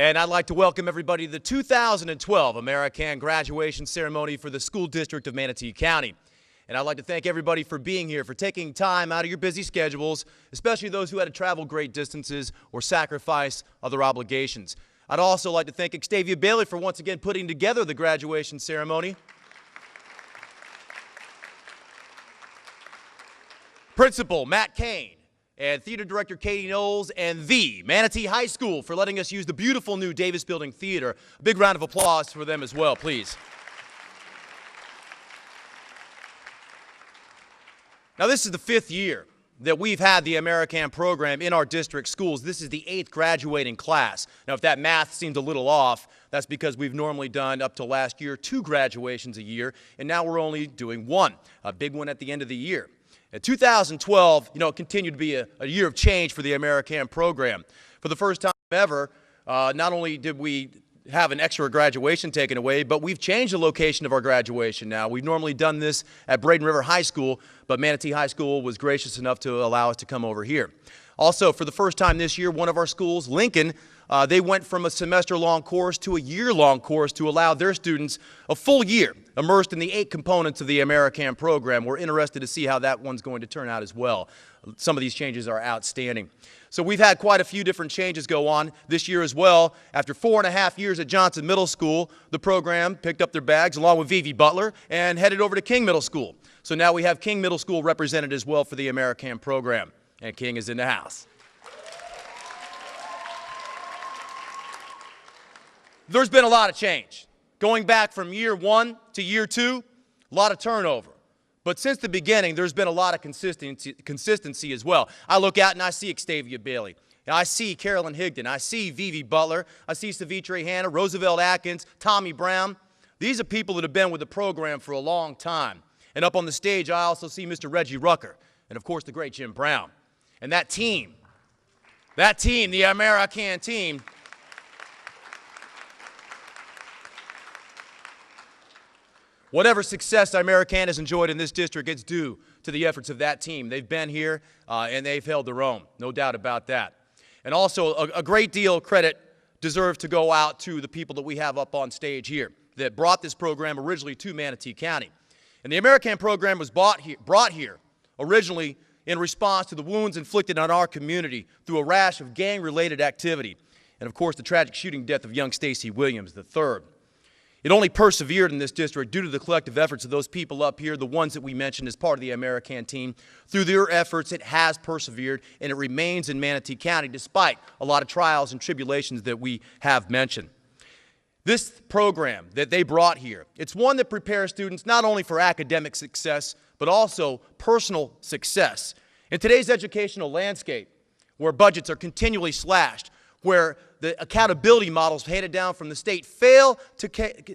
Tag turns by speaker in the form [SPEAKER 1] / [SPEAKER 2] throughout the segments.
[SPEAKER 1] And I'd like to welcome everybody to the 2012 Amer I Can Graduation Ceremony for the School District of Manatee County. And I'd like to thank everybody for being here, for taking time out of your busy schedules, especially those who had to travel great distances or sacrifice other obligations. I'd also like to thank Xavier Bailey for once again putting together the graduation ceremony. Principal Matt Kane and Theater Director Katie Knowles and the Manatee High School for letting us use the beautiful new Davis Building Theater. A big round of applause for them as well, please. Now, this is the 5th year that we've had the Amer I Can program in our district schools. This is the 8th graduating class. Now, if that math seems a little off, that's because we've normally done, up to last year, 2 graduations a year, and now we're only doing 1, a big one at the end of the year. In 2012, it continued to be a year of change for the Amer I Can program. For the first time ever, not only did we have an extra graduation taken away, but we've changed the location of our graduation now. We've normally done this at Braden River High School, but Manatee High School was gracious enough to allow us to come over here. Also, for the first time this year, one of our schools, Lincoln, they went from a semester-long course to a year-long course to allow their students a full year immersed in the 8 components of the Amer I Can program. We're interested to see how that one's going to turn out as well. Some of these changes are outstanding. So we've had quite a few different changes go on this year as well. After 4.5 years at Johnson Middle School, the program picked up their bags along with Vivi Butler and headed over to King Middle School. So now we have King Middle School represented as well for the Amer I Can program. And King is in the house. There's been a lot of change. Going back from year 1 to year 2, a lot of turnover. But since the beginning, there's been a lot of consistency as well. I look out and I see Xavier Bailey. I see Carolyn Higdon. I see Vivi Butler. I see Savetria Hannah, Roosevelt Atkins, Tommy Brown. These are people that have been with the program for a long time. And up on the stage, I also see Mr. Reggie Rucker and, of course, the great Jim Brown. And that team, the Amer I Can team, whatever success Amer I Can has enjoyed in this district, it's due to the efforts of that team. They've been here and they've held their own, no doubt about that. And also, a great deal of credit deserves to go out to the people that we have up on stage here that brought this program originally to Manatee County. And the Amer I Can program was brought here originally in response to the wounds inflicted on our community through a rash of gang-related activity, and of course the tragic shooting death of young Stacy Williams III. It only persevered in this district due to the collective efforts of those people up here, the ones that we mentioned as part of the Amer I Can team. Through their efforts, it has persevered, and it remains in Manatee County despite a lot of trials and tribulations that we have mentioned. This program that they brought here, it's one that prepares students not only for academic success, but also personal success. In today's educational landscape, where budgets are continually slashed, where the accountability models handed down from the state fail to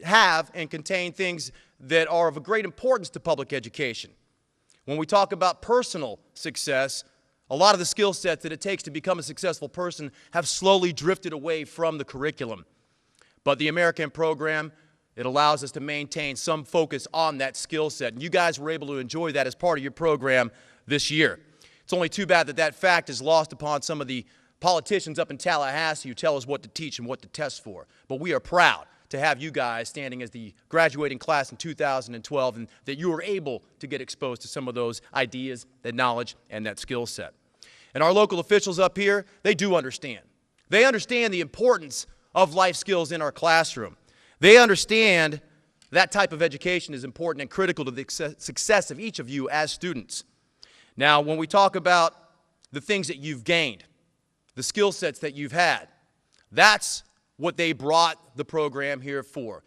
[SPEAKER 1] have and contain things that are of a great importance to public education. When we talk about personal success, a lot of the skill sets that it takes to become a successful person have slowly drifted away from the curriculum. But the Amer I Can program, it allows us to maintain some focus on that skill set. And you guys were able to enjoy that as part of your program this year. It's only too bad that that fact is lost upon some of the politicians up in Tallahassee who tell us what to teach and what to test for. But we are proud to have you guys standing as the graduating class in 2012 and that you were able to get exposed to some of those ideas, that knowledge, and that skill set. And our local officials up here, they do understand. They understand the importance of life skills in our classroom. They understand that type of education is important and critical to the success of each of you as students. Now, when we talk about the things that you've gained, the skill sets that you've had, that's what they brought the program here for.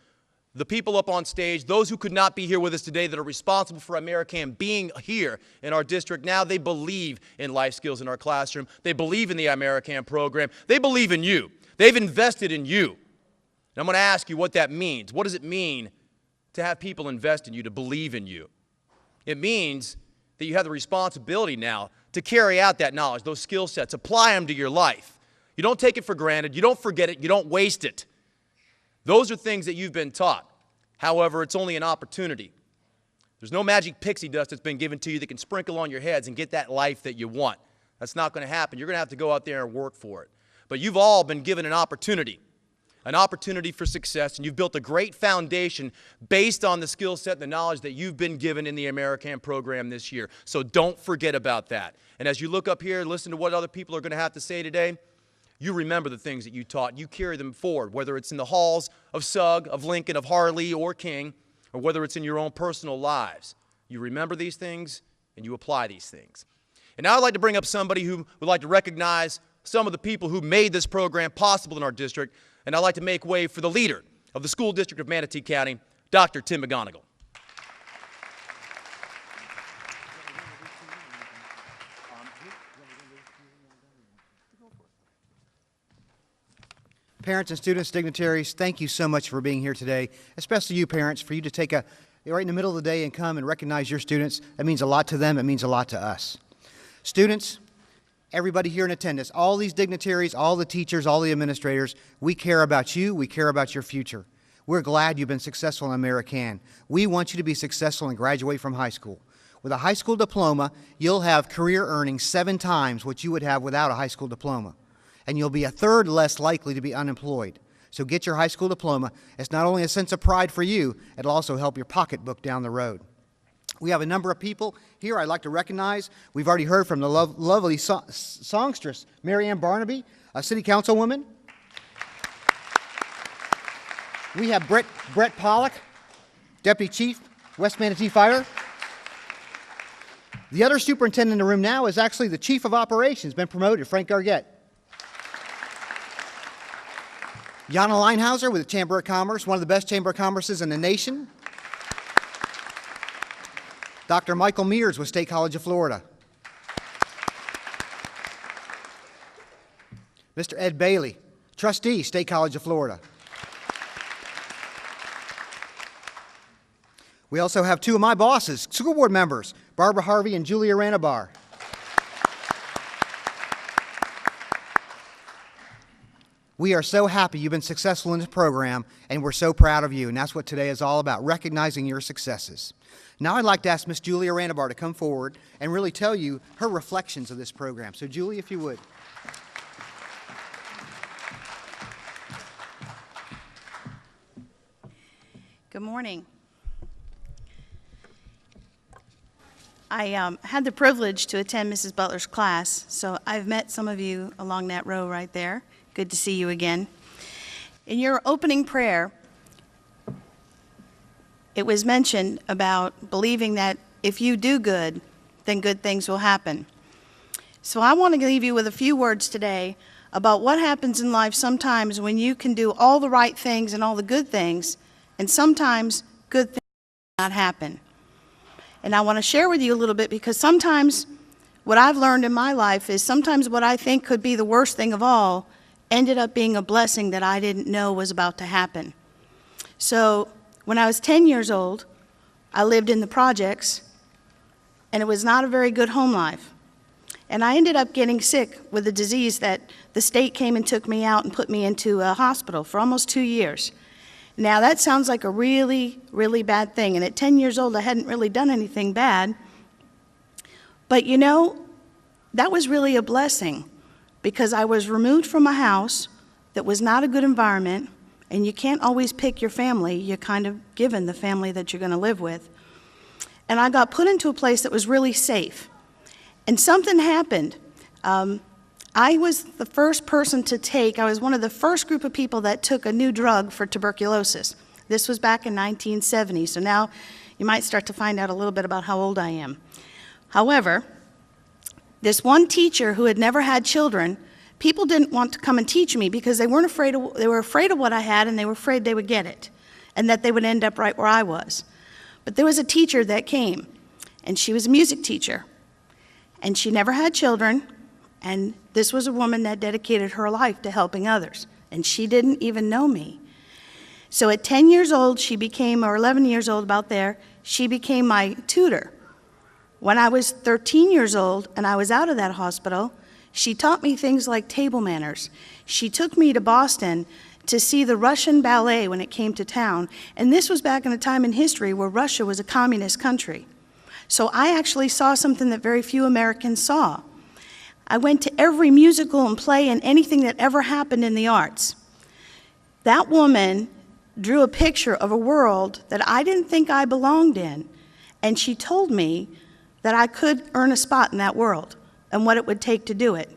[SPEAKER 1] The people up on stage, those who could not be here with us today that are responsible for Amer I Can being here in our district now, they believe in life skills in our classroom. They believe in the Amer I Can program. They believe in you. They've invested in you. And I'm going to ask you what that means. What does it mean to have people invest in you, to believe in you? It means that you have the responsibility now to carry out that knowledge, those skill sets, apply them to your life. You don't take it for granted. You don't forget it. You don't waste it. Those are things that you've been taught. However, it's only an opportunity. There's no magic pixie dust that's been given to you that can sprinkle on your heads and get that life that you want. That's not going to happen. You're going to have to go out there and work for it. But you've all been given an opportunity an opportunity for success, and you've built a great foundation based on the skill set and the knowledge that you've been given in the Amer I Can program this year. So don't forget about that. And as you look up here and listen to what other people are going to have to say today, you remember the things that you taught. You carry them forward, whether it's in the halls of SUGG, of Lincoln, of HARLLEE, or King, or whether it's in your own personal lives. You remember these things, and you apply these things. And now I'd like to bring up somebody who would like to recognize some of the people who made this program possible in our district, and I'd like to make way for the leader of the school district of Manatee County, Dr. Tim McGonegal.
[SPEAKER 2] Parents and students, dignitaries, thank you so much for being here today, especially you parents, for you to take right in the middle of the day and come and recognize your students. That means a lot to them. It means a lot to us. Students, everybody here in attendance, all these dignitaries, all the teachers, all the administrators, we care about you. We care about your future. We're glad you've been successful in Amer I Can. We want you to be successful and graduate from high school. With a high school diploma, you'll have career earnings 7 times what you would have without a high school diploma. And you'll be a third less likely to be unemployed. So get your high school diploma. It's not only a sense of pride for you, it'll also help your pocketbook down the road. We have a number of people here I'd like to recognize. We've already heard from the lovely songstress, Mary Ann Barnaby, a city councilwoman. We have Brett Pollock, Deputy Chief, West Manatee Fire. The other superintendent in the room now is actually the Chief of Operations, been promoted, Frank Gargett. Jana Leinhauser with the Chamber of Commerce, one of the best Chamber of Commerces in the nation. Dr. Michael Mears with State College of Florida. Mr. Ed Bailey, Trustee, State College of Florida. We also have 2 of my bosses, school board members, Barbara Harvey and Julia Aranibar. We are so happy you've been successful in this program, and we're so proud of you, and that's what today is all about, recognizing your successes. Now I'd like to ask Miss Julia Aranibar to come forward and really tell you her reflections of this program. So Julie, if you would.
[SPEAKER 3] Good morning. I had the privilege to attend Mrs. Butler's class, so I've met some of you along that row right there. Good to see you again. In your opening prayer, it was mentioned about believing that if you do good, then good things will happen. So I want to leave you with a few words today about what happens in life sometimes when you can do all the right things and all the good things, and sometimes good things do not happen. And I want to share with you a little bit, because sometimes what I've learned in my life is sometimes what I think could be the worst thing of all ended up being a blessing that I didn't know was about to happen. So when I was 10 years old, I lived in the projects, and it was not a very good home life. And I ended up getting sick with a disease that the state came and took me out and put me into a hospital for almost 2 years. Now that sounds like a really, really bad thing, and at 10 years old I hadn't really done anything bad. But you know, that was really a blessing, because I was removed from a house that was not a good environment, and you can't always pick your family. You're kind of given the family that you're going to live with. And I got put into a place that was really safe. And something happened. I was the first person to take, I was one of the first group of people that took a new drug for tuberculosis. This was back in 1970, so now you might start to find out a little bit about how old I am. However, this one teacher who had never had children, people didn't want to come and teach me because they were afraid of what I had, and they were afraid they would get it and that they would end up right where I was. But there was a teacher that came, and she was a music teacher, and she never had children, and this was a woman that dedicated her life to helping others, and she didn't even know me. So at 10 years old, she became, or 11 years old, about there, she became my tutor. When I was 13 years old and I was out of that hospital, she taught me things like table manners. She took me to Boston to see the Russian ballet when it came to town, and this was back in a time in history where Russia was a communist country. So I actually saw something that very few Americans saw. I went to every musical and play and anything that ever happened in the arts. That woman drew a picture of a world that I didn't think I belonged in, and she told me that I could earn a spot in that world and what it would take to do it.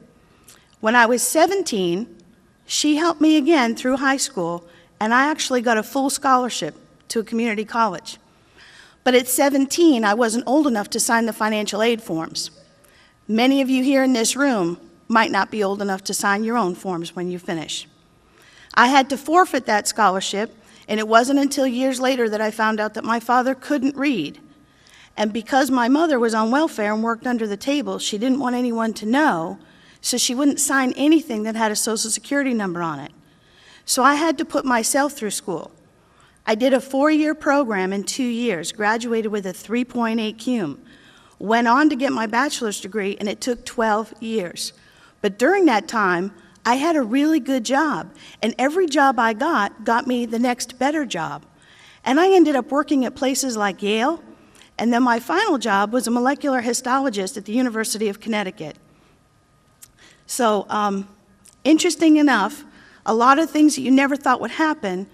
[SPEAKER 3] When I was 17, she helped me again through high school, and I actually got a full scholarship to a community college. But at 17, I wasn't old enough to sign the financial aid forms. Many of you here in this room might not be old enough to sign your own forms when you finish. I had to forfeit that scholarship, and it wasn't until years later that I found out that my father couldn't read. And because my mother was on welfare and worked under the table, she didn't want anyone to know, so she wouldn't sign anything that had a Social Security number on it. So I had to put myself through school. I did a 4-year program in 2 years, graduated with a 3.8 cum, went on to get my bachelor's degree, and it took 12 years. But during that time, I had a really good job, and every job I got me the next better job. And I ended up working at places like Yale, and then my final job was a molecular histologist at the University of Connecticut. So, interesting enough, a lot of things that you never thought would happen,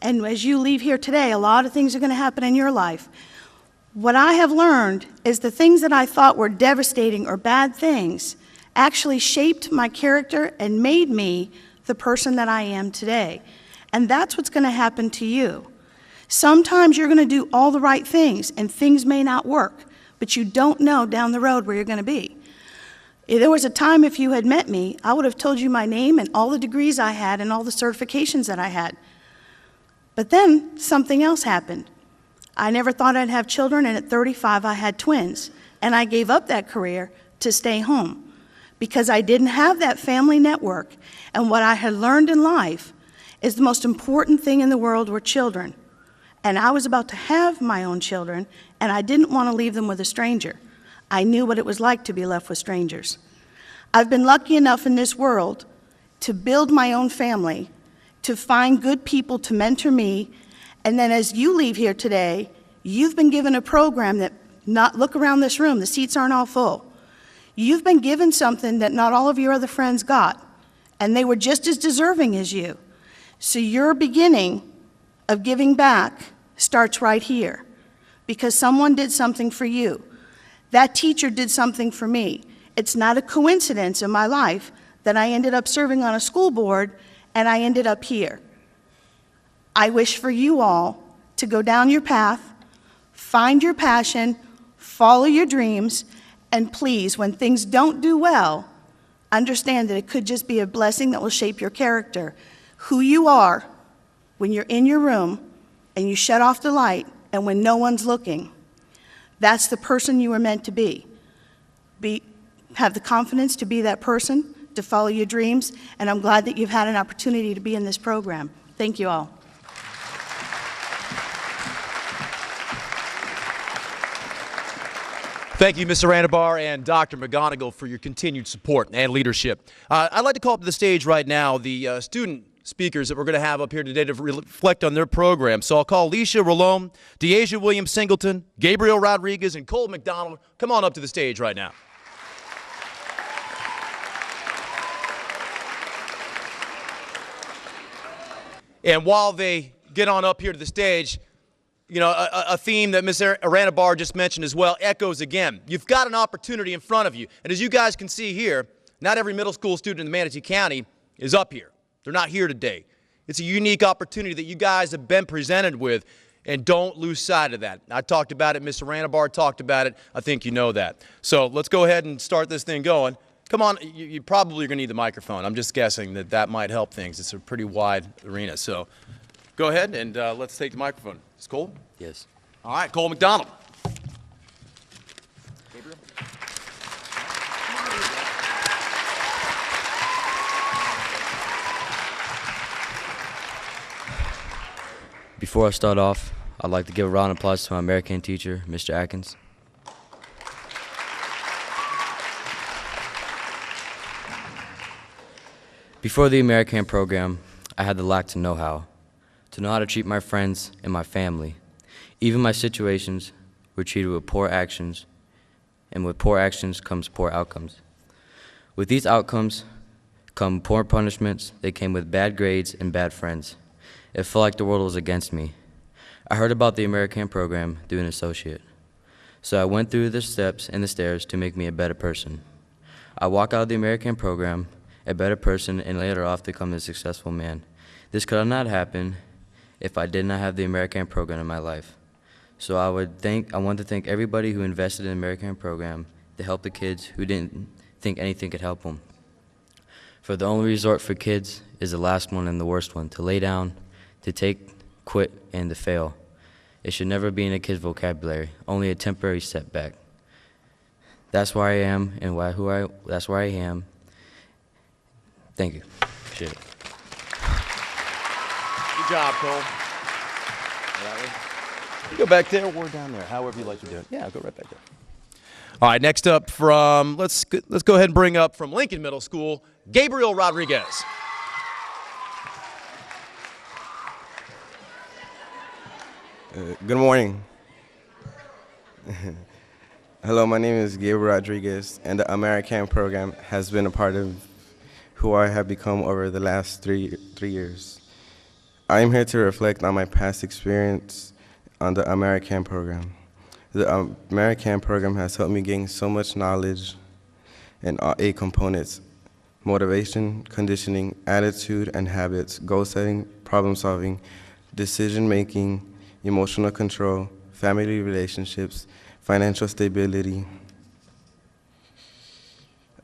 [SPEAKER 3] and as you leave here today, a lot of things are going to happen in your life. What I have learned is the things that I thought were devastating or bad things actually shaped my character and made me the person that I am today. And that's what's going to happen to you. Sometimes you're going to do all the right things, and things may not work, but you don't know down the road where you're going to be. There was a time, if you had met me, I would have told you my name and all the degrees I had and all the certifications that I had. But then something else happened. I never thought I'd have children, and at 35 I had twins. And I gave up that career to stay home because I didn't have that family network. And what I had learned in life is the most important thing in the world were children. And I was about to have my own children, and I didn't want to leave them with a stranger. I knew what it was like to be left with strangers. I've been lucky enough in this world to build my own family, to find good people to mentor me, and then as you leave here today, you've been given a program that, look around this room, the seats aren't all full. You've been given something that not all of your other friends got, and they were just as deserving as you. So your beginning of giving back starts right here, because someone did something for you. That teacher did something for me. It's not a coincidence in my life that I ended up serving on a school board and I ended up here. I wish for you all to go down your path, find your passion, follow your dreams, and please, when things don't do well, understand that it could just be a blessing that will shape your character. Who you are when you're in your room and you shut off the light and when no one's looking. That's the person you were meant to be. Have the confidence to be that person, to follow your dreams, and I'm glad that you've had an opportunity to be in this program. Thank you all.
[SPEAKER 1] Thank you, Ms. Aranibar and Dr. McGonegal, for your continued support and leadership. I'd like to call up to the stage right now the student speakers that we're going to have up here today to reflect on their program. So I'll call Leisha, Rolon, Deasia Williams-Singleton, Gabriel Rodriguez, and Cole McDonald. Come on up to the stage right now. And while they get on up here to the stage, you know, a theme that Ms. Aranibar just mentioned as well echoes again. You've got an opportunity in front of you. And as you guys can see here, not every middle school student in Manatee County is up here. They're not here today. It's a unique opportunity that you guys have been presented with, and don't lose sight of that. I talked about it. Ms. Aranibar talked about it. I think you know that. So let's go ahead and start this thing going. Come on, you probably are going to need the microphone. I'm just guessing that that might help things. It's a pretty wide arena. So go ahead and let's take the microphone. Is Cole?
[SPEAKER 4] Yes.
[SPEAKER 1] All right, Cole McDonald. Gabriel?
[SPEAKER 4] Before I start off, I'd like to give a round of applause to my American teacher, Mr. Atkins. Before the American program, I had the lack to know how to treat my friends and my family. Even my situations were treated with poor actions, and with poor actions comes poor outcomes. With these outcomes come poor punishments. They came with bad grades and bad friends. It felt like the world was against me. I heard about the American program through an associate. So I went through the steps and the stairs to make me a better person. I walked out of the American program a better person and later off to become a successful man. This could not happen if I did not have the American program in my life. So I want to thank everybody who invested in the American program to help the kids who didn't think anything could help them. For the only resort for kids is the last one and the worst one, to lay down, to take, quit, and to fail. It should never be in a kid's vocabulary, only a temporary setback. That's where I am and that's where I am. Thank you. Appreciate it.
[SPEAKER 1] Good job, Cole. You go back there or down there, however you like to do it. Yeah, I'll go right back there. All right, next up from, let's go ahead and bring up from Lincoln Middle School, Gabriel Rodriguez.
[SPEAKER 5] Good morning. Hello, my name is Gabriel Rodriguez, and the Amer I Can program has been a part of who I have become over the last three years. I am here to reflect on my past experience on the Amer I Can program. The Amer I Can program has helped me gain so much knowledge in all 8 components: motivation, conditioning, attitude and habits, goal setting, problem solving, decision making, emotional control, family relationships, financial stability,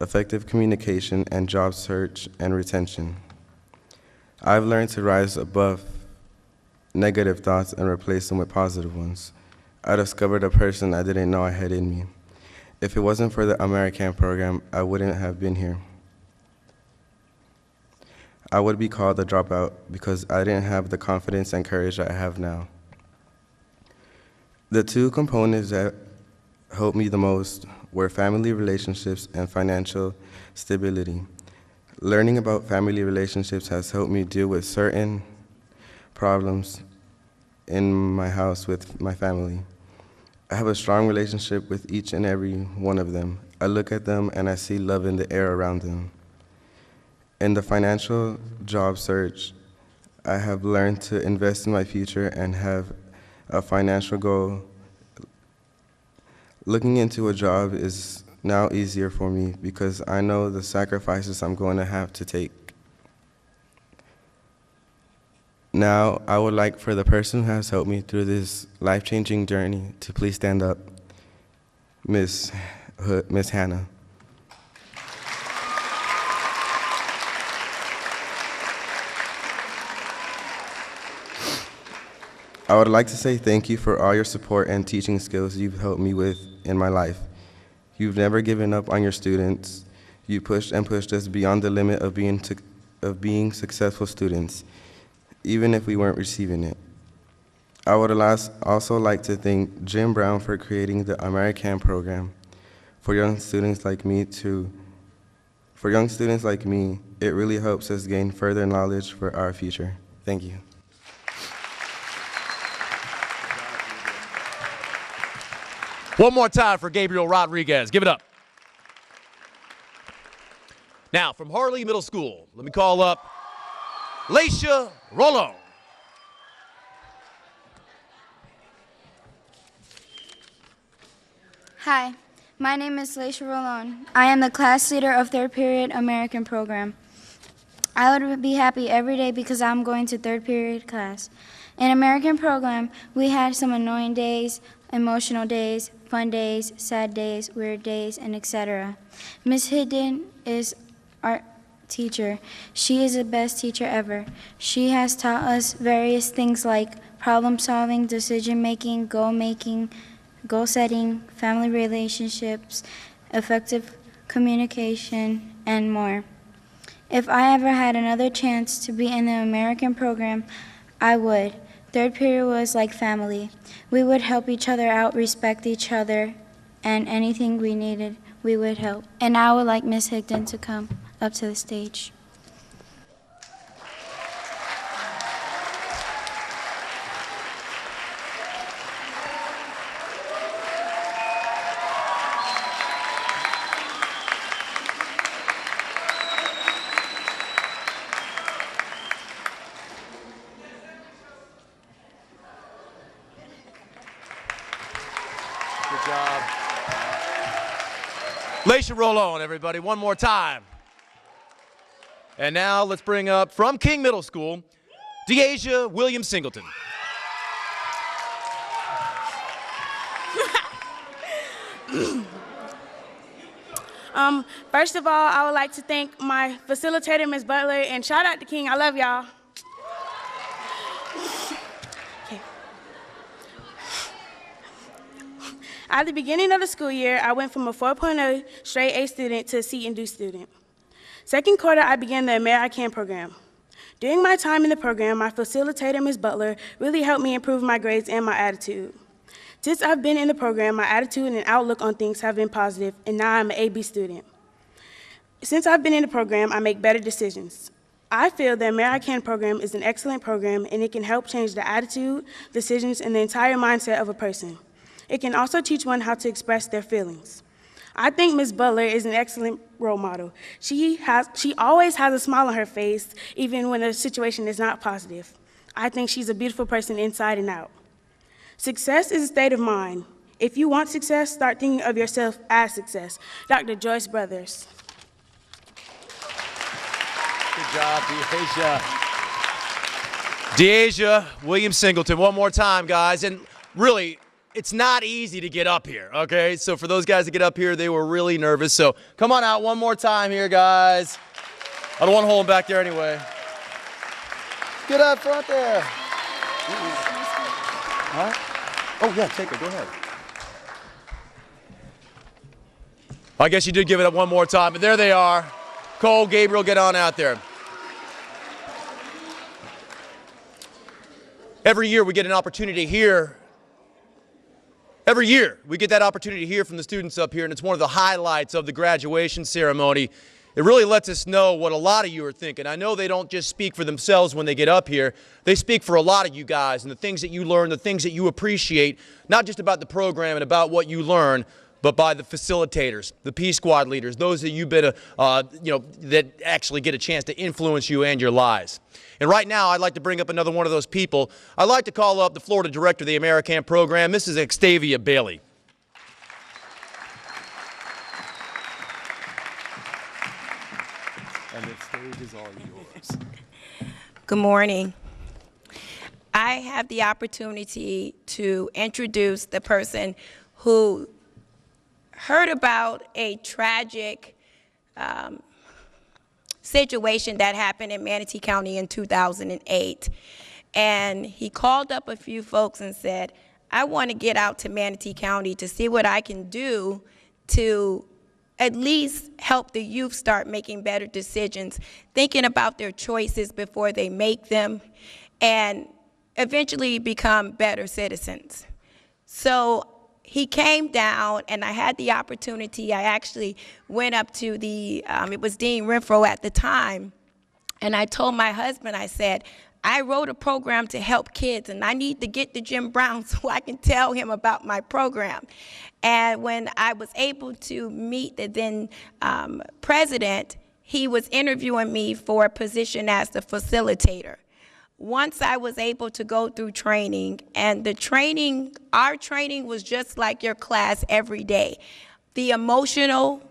[SPEAKER 5] effective communication, and job search and retention. I've learned to rise above negative thoughts and replace them with positive ones. I discovered a person I didn't know I had in me. If it wasn't for the Amer I Can program, I wouldn't have been here. I would be called a dropout because I didn't have the confidence and courage I have now. The 2 components that helped me the most were family relationships and financial stability. Learning about family relationships has helped me deal with certain problems in my house with my family. I have a strong relationship with each and every one of them. I look at them and I see love in the air around them. In the financial job search, I have learned to invest in my future and have a financial goal. Looking into a job is now easier for me because I know the sacrifices I'm going to have to take. Now, I would like for the person who has helped me through this life-changing journey to please stand up, Miss Hannah. I would like to say thank you for all your support and teaching skills you've helped me with in my life. You've never given up on your students. You pushed and pushed us beyond the limit of being successful students, even if we weren't receiving it. I would also like to thank Jim Brown for creating the Amer I Can program. For young students like me, it really helps us gain further knowledge for our future. Thank you.
[SPEAKER 1] One more time for Gabriel Rodriguez. Give it up. Now, from HARLLEE Middle School, let me call up Leisha Rolon.
[SPEAKER 6] Hi, my name is Leisha Rolon. I am the class leader of 3rd period American program. I would be happy every day because I'm going to 3rd period class. In American program, we had some annoying days, emotional days, fun days, sad days, weird days, and etc. Miss Higdon is our teacher. She is the best teacher ever. She has taught us various things like problem solving, decision making, goal setting, family relationships, effective communication, and more. If I ever had another chance to be in the American program, I would. 3rd period was like family. We would help each other out, respect each other, and anything we needed, we would help. And I would like Miss Higdon to come up to the stage.
[SPEAKER 1] Good job. Leisha, Rolon, everybody, one more time. And now let's bring up from King Middle School, Deasia Williams-Singleton.
[SPEAKER 7] First of all, I would like to thank my facilitator, Ms. Butler, and shout out to King. I love y'all. Okay. At the beginning of the school year, I went from a 4.0 straight A student to a C and D student. Second quarter, I began the Amer I Can program. During my time in the program, my facilitator, Ms. Butler, really helped me improve my grades and my attitude. Since I've been in the program, my attitude and outlook on things have been positive, and now I'm an AB student. Since I've been in the program, I make better decisions. I feel the Amer I Can program is an excellent program, and it can help change the attitude, decisions, and the entire mindset of a person. It can also teach one how to express their feelings. I think Ms. Butler is an excellent role model. She always has a smile on her face, even when the situation is not positive. I think she's a beautiful person inside and out. Success is a state of mind. If you want success, start thinking of yourself as success. Dr. Joyce Brothers.
[SPEAKER 1] Good job, Deasia. Deasia Williams-Singleton, one more time, guys. And really, it's not easy to get up here, okay? So for those guys to get up here, they were really nervous. So come on out one more time here, guys. I don't want to hold them back there anyway. Get up front there. Huh? Oh, yeah, take it. Go ahead. I guess you did give it up one more time, but there they are. Cole, Gabriel, get on out there. Every year we get an opportunity here. Every year we get that opportunity to hear from the students up here, and it's one of the highlights of the graduation ceremony. It really lets us know what a lot of you are thinking. I know they don't just speak for themselves when they get up here. They speak for a lot of you guys and the things that you learn, the things that you appreciate, not just about the program and about what you learn, but by the facilitators, the P Squad leaders, those that you've been, that actually get a chance to influence you and your lives. And right now, I'd like to bring up another one of those people. I'd like to call up the Florida director of the Amer I Can program, Mrs. Xtavia Bailey. And the stage is all yours.
[SPEAKER 8] Good morning. I have the opportunity to introduce the person who heard about a tragic situation that happened in Manatee County in 2008. And he called up a few folks and said, I want to get out to Manatee County to see what I can do to at least help the youth start making better decisions, thinking about their choices before they make them, and eventually become better citizens. So he came down, and I had the opportunity. I actually went up to the, it was Dean Renfro at the time, and I told my husband, I said, I wrote a program to help kids, and I need to get to Jim Brown so I can tell him about my program. And when I was able to meet the then president, he was interviewing me for a position as the facilitator. Once I was able to go through training, and the training, our training was just like your class every day. The emotional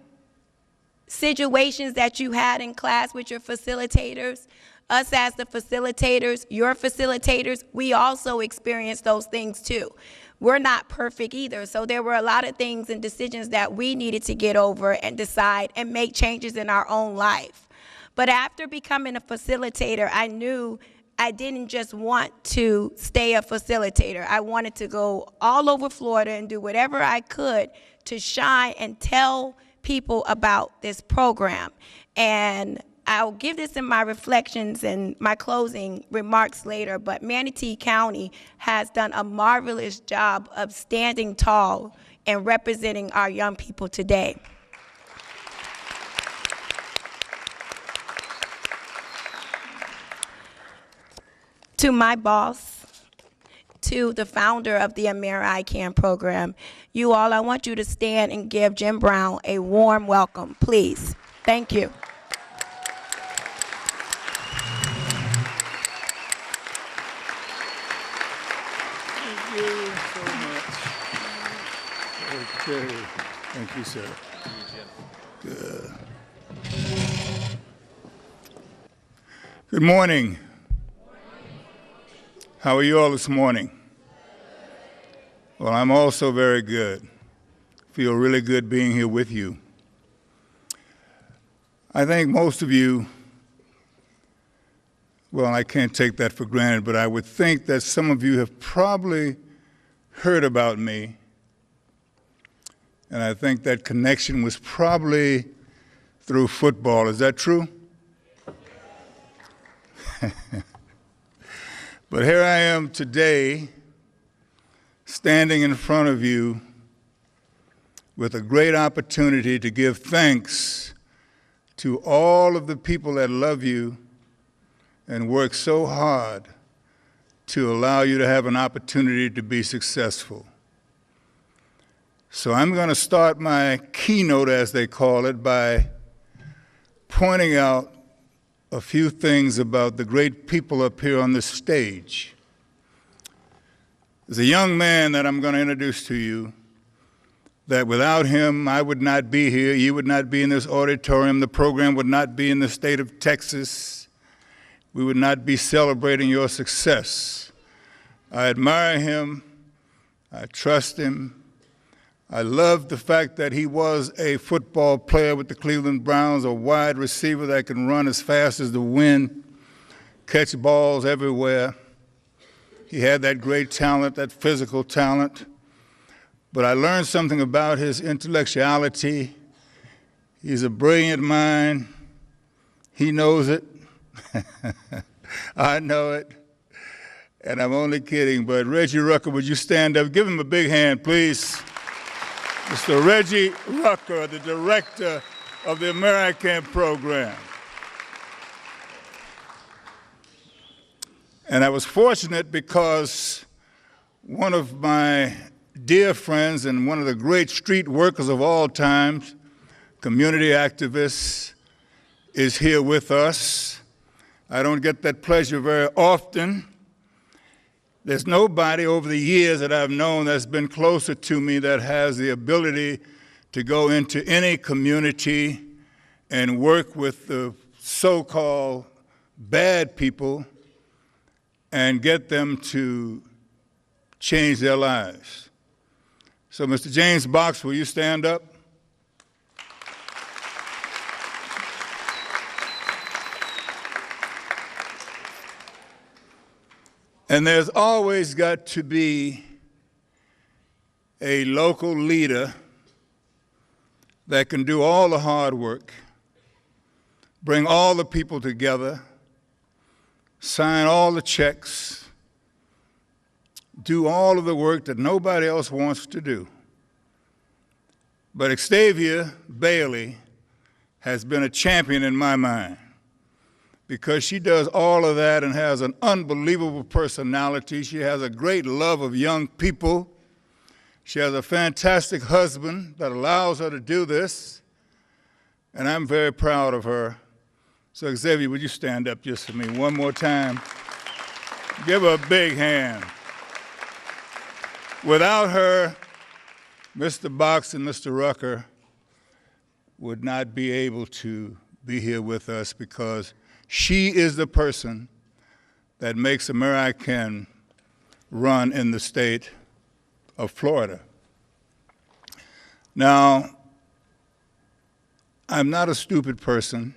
[SPEAKER 8] situations that you had in class with your facilitators, us as the facilitators, your facilitators, we also experienced those things too. We're not perfect either, so there were a lot of things and decisions that we needed to get over and decide and make changes in our own life. But after becoming a facilitator, I knew I didn't just want to stay a facilitator. I wanted to go all over Florida and do whatever I could to shine and tell people about this program. And I'll give this in my reflections and my closing remarks later, but Manatee County has done a marvelous job of standing tall and representing our young people today. To my boss, to the founder of the Amer I Can program, you all, I want you to stand and give Jim Brown a warm welcome, please. Thank you.
[SPEAKER 9] Thank you so much. Okay. Thank you, sir. Good. Good morning. How are you all this morning? Well, I'm also very good. Feel really good being here with you. I think most of you, well, I can't take that for granted, but I would think that some of you have probably heard about me, and I think that connection was probably through football. Is that true? But here I am today, standing in front of you with a great opportunity to give thanks to all of the people that love you and work so hard to allow you to have an opportunity to be successful. So I'm going to start my keynote, as they call it, by pointing out a few things about the great people up here on this stage. There's a young man that I'm going to introduce to you that without him, I would not be here, you would not be in this auditorium, the program would not be in the state of Texas, we would not be celebrating your success. I admire him, I trust him, I love the fact that he was a football player with the Cleveland Browns, a wide receiver that can run as fast as the wind, catch balls everywhere. He had that great talent, that physical talent. But I learned something about his intellectuality. He's a brilliant mind. He knows it. I know it. And I'm only kidding. But Reggie Rucker, would you stand up? Give him a big hand, please. Mr. Reggie Rucker, the director of the Amer I Can program. And I was fortunate because one of my dear friends and one of the great street workers of all times, community activists, is here with us. I don't get that pleasure very often. There's nobody over the years that I've known that's been closer to me that has the ability to go into any community and work with the so-called bad people and get them to change their lives. So, Mr. James Box, will you stand up? And there's always got to be a local leader that can do all the hard work, bring all the people together, sign all the checks, do all of the work that nobody else wants to do. But Xavier Bailey has been a champion in my mind, because she does all of that and has an unbelievable personality. She has a great love of young people. She has a fantastic husband that allows her to do this, and I'm very proud of her. So Xavier, would you stand up just for me one more time? Give her a big hand. Without her, Mr. Box and Mr. Rucker would not be able to be here with us, because she is the person that makes Amer I Can run in the state of Florida. Now, I'm not a stupid person.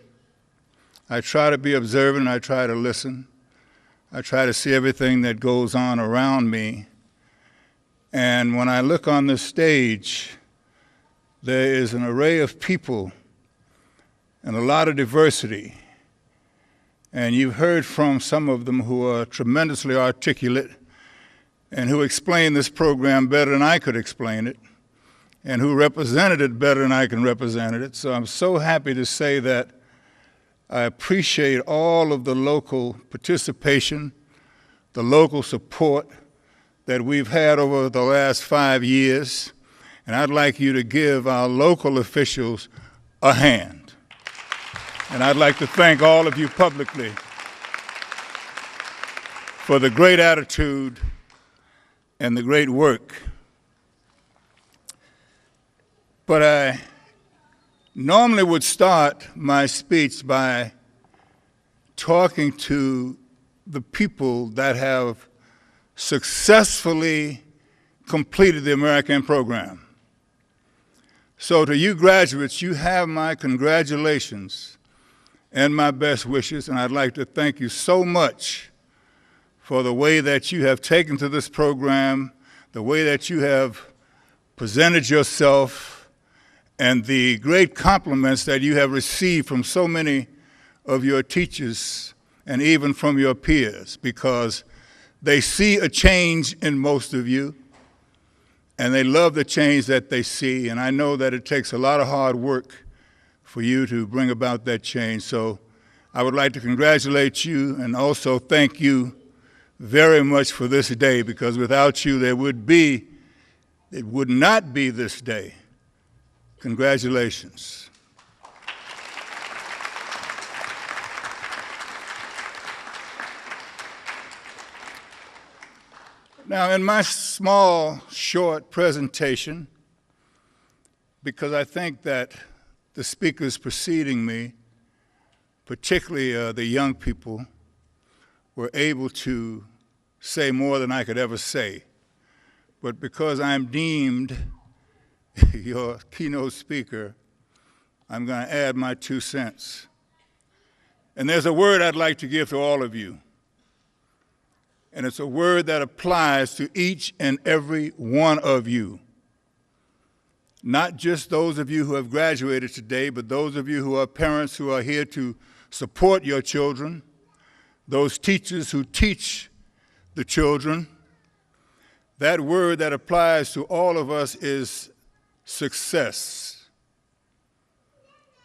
[SPEAKER 9] I try to be observant, I try to listen. I try to see everything that goes on around me. And when I look on this stage, there is an array of people and a lot of diversity. And you've heard from some of them who are tremendously articulate and who explain this program better than I could explain it, and who represented it better than I can represent it. So I'm so happy to say that I appreciate all of the local participation, the local support that we've had over the last 5 years, and I'd like you to give our local officials a hand. And I'd like to thank all of you publicly for the great attitude and the great work. But I normally would start my speech by talking to the people that have successfully completed the American program. So to you graduates, you have my congratulations and my best wishes, and I'd like to thank you so much for the way that you have taken to this program, the way that you have presented yourself, and the great compliments that you have received from so many of your teachers and even from your peers, because they see a change in most of you, and they love the change that they see, and I know that it takes a lot of hard work for you to bring about that change. So I would like to congratulate you and also thank you very much for this day, because without you it would not be this day. Congratulations. Now, in my small, short presentation, because I think that the speakers preceding me, particularly the young people, were able to say more than I could ever say. But because I'm deemed your keynote speaker, I'm going to add my 2 cents. And there's a word I'd like to give to all of you. And it's a word that applies to each and every one of you. Not just those of you who have graduated today, but those of you who are parents who are here to support your children, those teachers who teach the children. That word that applies to all of us is success.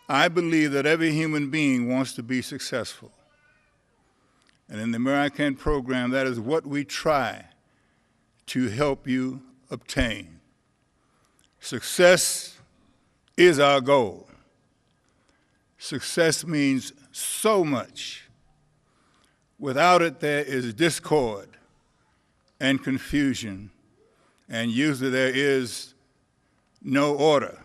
[SPEAKER 9] I believe that every human being wants to be successful. And in the American program, that is what we try to help you obtain. Success is our goal. Success means so much. Without it, there is discord and confusion, and usually there is no order.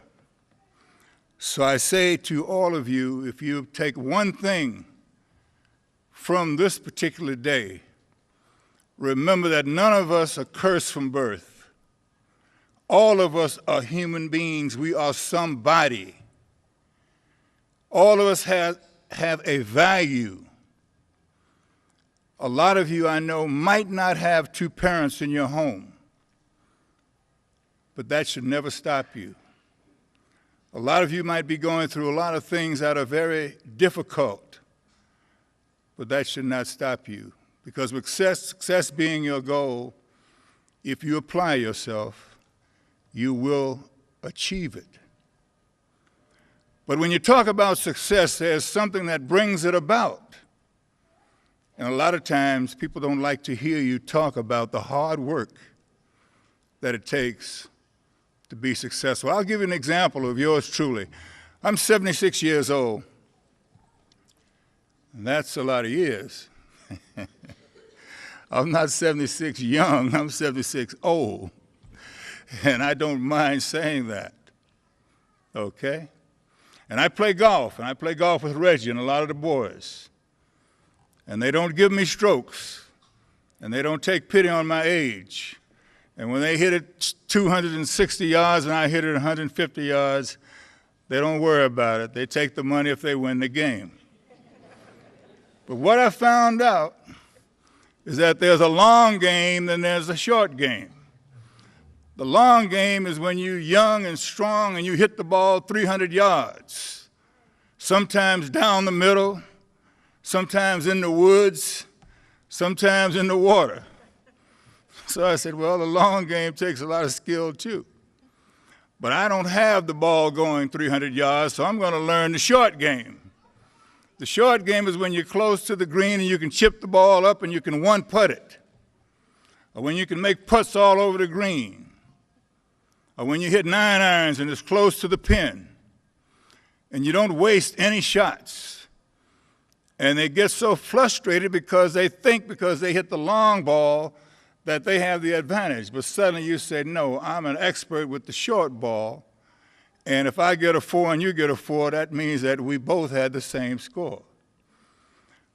[SPEAKER 9] So I say to all of you, if you take one thing from this particular day, remember that none of us are cursed from birth. All of us are human beings. We are somebody. All of us have a value. A lot of you I know might not have 2 parents in your home, but that should never stop you. A lot of you might be going through a lot of things that are very difficult, but that should not stop you, because with success being your goal, if you apply yourself, you will achieve it. But when you talk about success, there's something that brings it about. And a lot of times, people don't like to hear you talk about the hard work that it takes to be successful. I'll give you an example of yours truly. I'm 76 years old. And that's a lot of years. I'm not 76 young, I'm 76 old. And I don't mind saying that, okay? And I play golf, and I play golf with Reggie and a lot of the boys. And they don't give me strokes, and they don't take pity on my age. And when they hit it 260 yards and I hit it 150 yards, they don't worry about it. They take the money if they win the game. But what I found out is that there's a long game and there's a short game. The long game is when you're young and strong and you hit the ball 300 yards, sometimes down the middle, sometimes in the woods, sometimes in the water. So I said, well, the long game takes a lot of skill too. But I don't have the ball going 300 yards, so I'm going to learn the short game. The short game is when you're close to the green and you can chip the ball up and you can one-putt it. Or when you can make putts all over the green. Or when you hit 9 irons and it's close to the pin. And you don't waste any shots. And they get so frustrated because they think because they hit the long ball that they have the advantage. But suddenly you say, no, I'm an expert with the short ball, And if I get a 4 and you get a 4, that means that we both had the same score.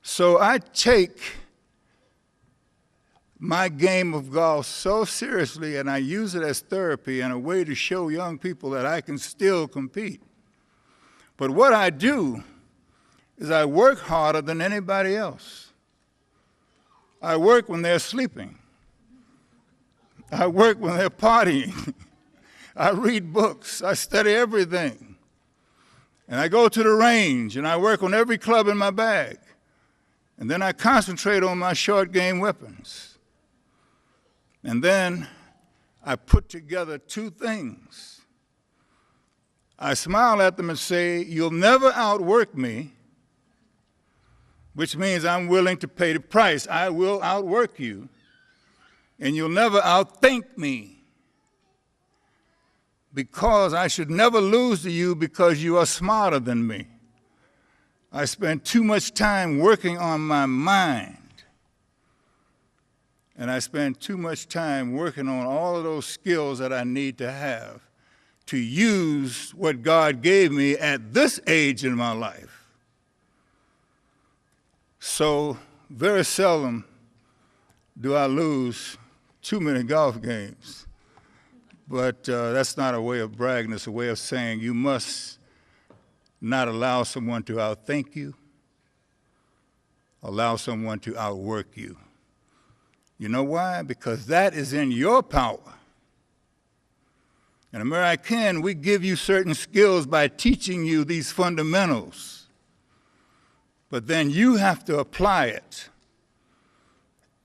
[SPEAKER 9] So I take my game of golf so seriously, and I use it as therapy and a way to show young people that I can still compete. But what I do is I work harder than anybody else. I work when they're sleeping. I work when they're partying. I read books. I study everything. And I go to the range, and I work on every club in my bag. And then I concentrate on my short game weapons. And then I put together two things. I smile at them and say, you'll never outwork me, which means I'm willing to pay the price. I will outwork you, and you'll never outthink me, because I should never lose to you because you are smarter than me. I spend too much time working on my mind, and I spend too much time working on all of those skills that I need to have to use what God gave me at this age in my life. So very seldom do I lose too many golf games. But that's not a way of bragging. It's a way of saying you must not allow someone to outthink you, allow someone to outwork you. You know why? Because that is in your power. In Amer I Can, we give you certain skills by teaching you these fundamentals. But then you have to apply it.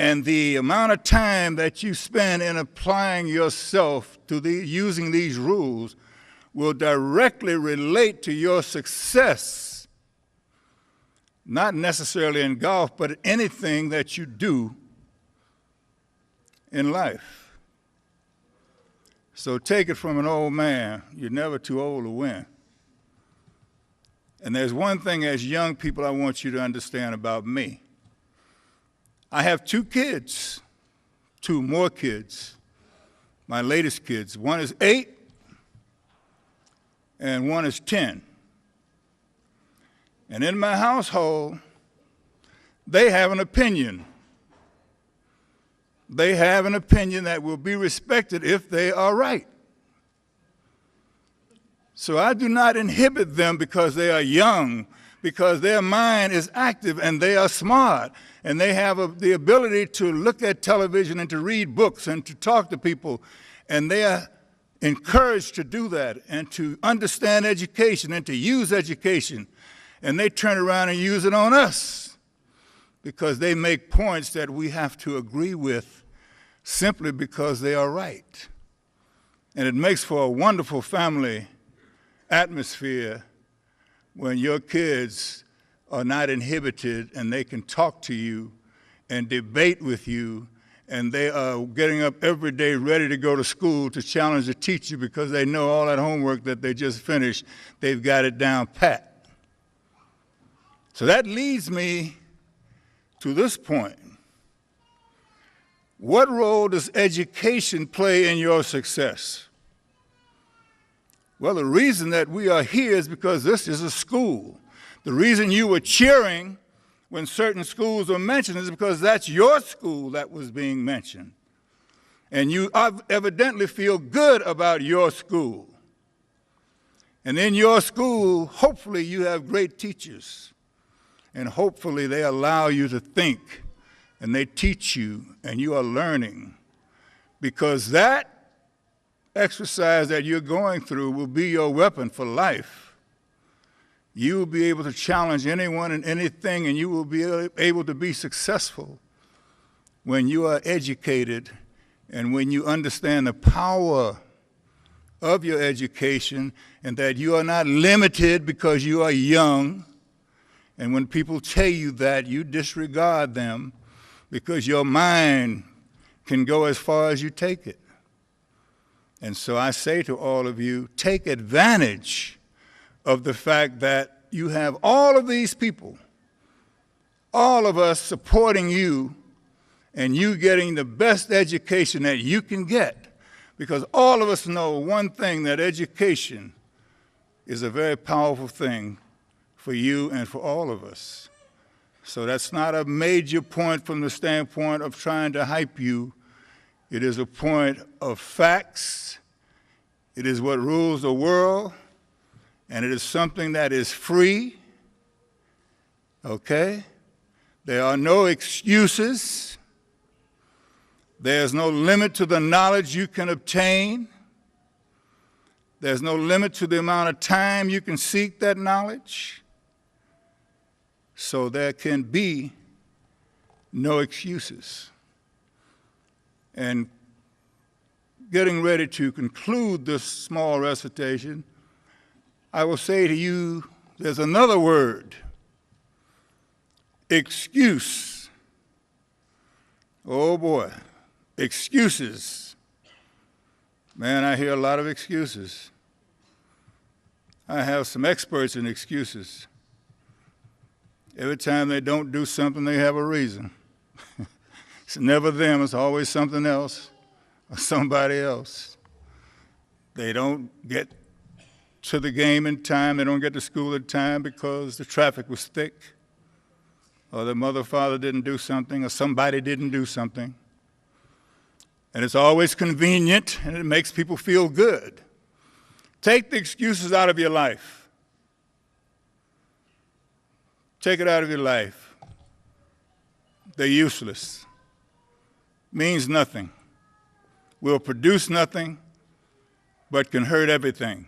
[SPEAKER 9] And the amount of time that you spend in applying yourself to using these rules will directly relate to your success, not necessarily in golf, but anything that you do in life. So take it from an old man, you're never too old to win. And there's one thing as young people I want you to understand about me. I have two kids, two more kids, my latest kids. One is 8 and one is 10. And in my household, they have an opinion. They have an opinion that will be respected if they are right. So I do not inhibit them because they are young, because their mind is active and they are smart and they have the ability to look at television and to read books and to talk to people, and they are encouraged to do that and to understand education and to use education, and they turn around and use it on us because they make points that we have to agree with simply because they are right. And it makes for a wonderful family atmosphere when your kids are not inhibited and they can talk to you and debate with you, and they are getting up every day ready to go to school to challenge the teacher because they know all that homework that they just finished, they've got it down pat. So that leads me to this point. What role does education play in your success? Well, the reason that we are here is because this is a school. The reason you were cheering when certain schools were mentioned is because that's your school that was being mentioned. And you evidently feel good about your school. And in your school, hopefully you have great teachers. And hopefully they allow you to think, and they teach you, and you are learning. Because that exercise that you're going through will be your weapon for life. You will be able to challenge anyone and anything, and you will be able to be successful when you are educated and when you understand the power of your education and that you are not limited because you are young. And when people tell you that, you disregard them because your mind can go as far as you take it. And so I say to all of you, take advantage of the fact that you have all of these people, all of us supporting you, and you getting the best education that you can get. Because all of us know one thing, that education is a very powerful thing for you and for all of us. So that's not a major point from the standpoint of trying to hype you. It is a point of facts. It is what rules the world, and it is something that is free, okay? There are no excuses. There's no limit to the knowledge you can obtain. There's no limit to the amount of time you can seek that knowledge. So there can be no excuses. And getting ready to conclude this small recitation, I will say to you, there's another word, excuse. Oh boy, excuses. Man, I hear a lot of excuses. I have some experts in excuses. Every time they don't do something, they have a reason. It's never them, it's always something else or somebody else. They don't get to the game in time, they don't get to school in time because the traffic was thick, or their mother or father didn't do something, or somebody didn't do something. And it's always convenient, and it makes people feel good. Take the excuses out of your life. Take it out of your life. They're useless. Means nothing. Will produce nothing, but can hurt everything.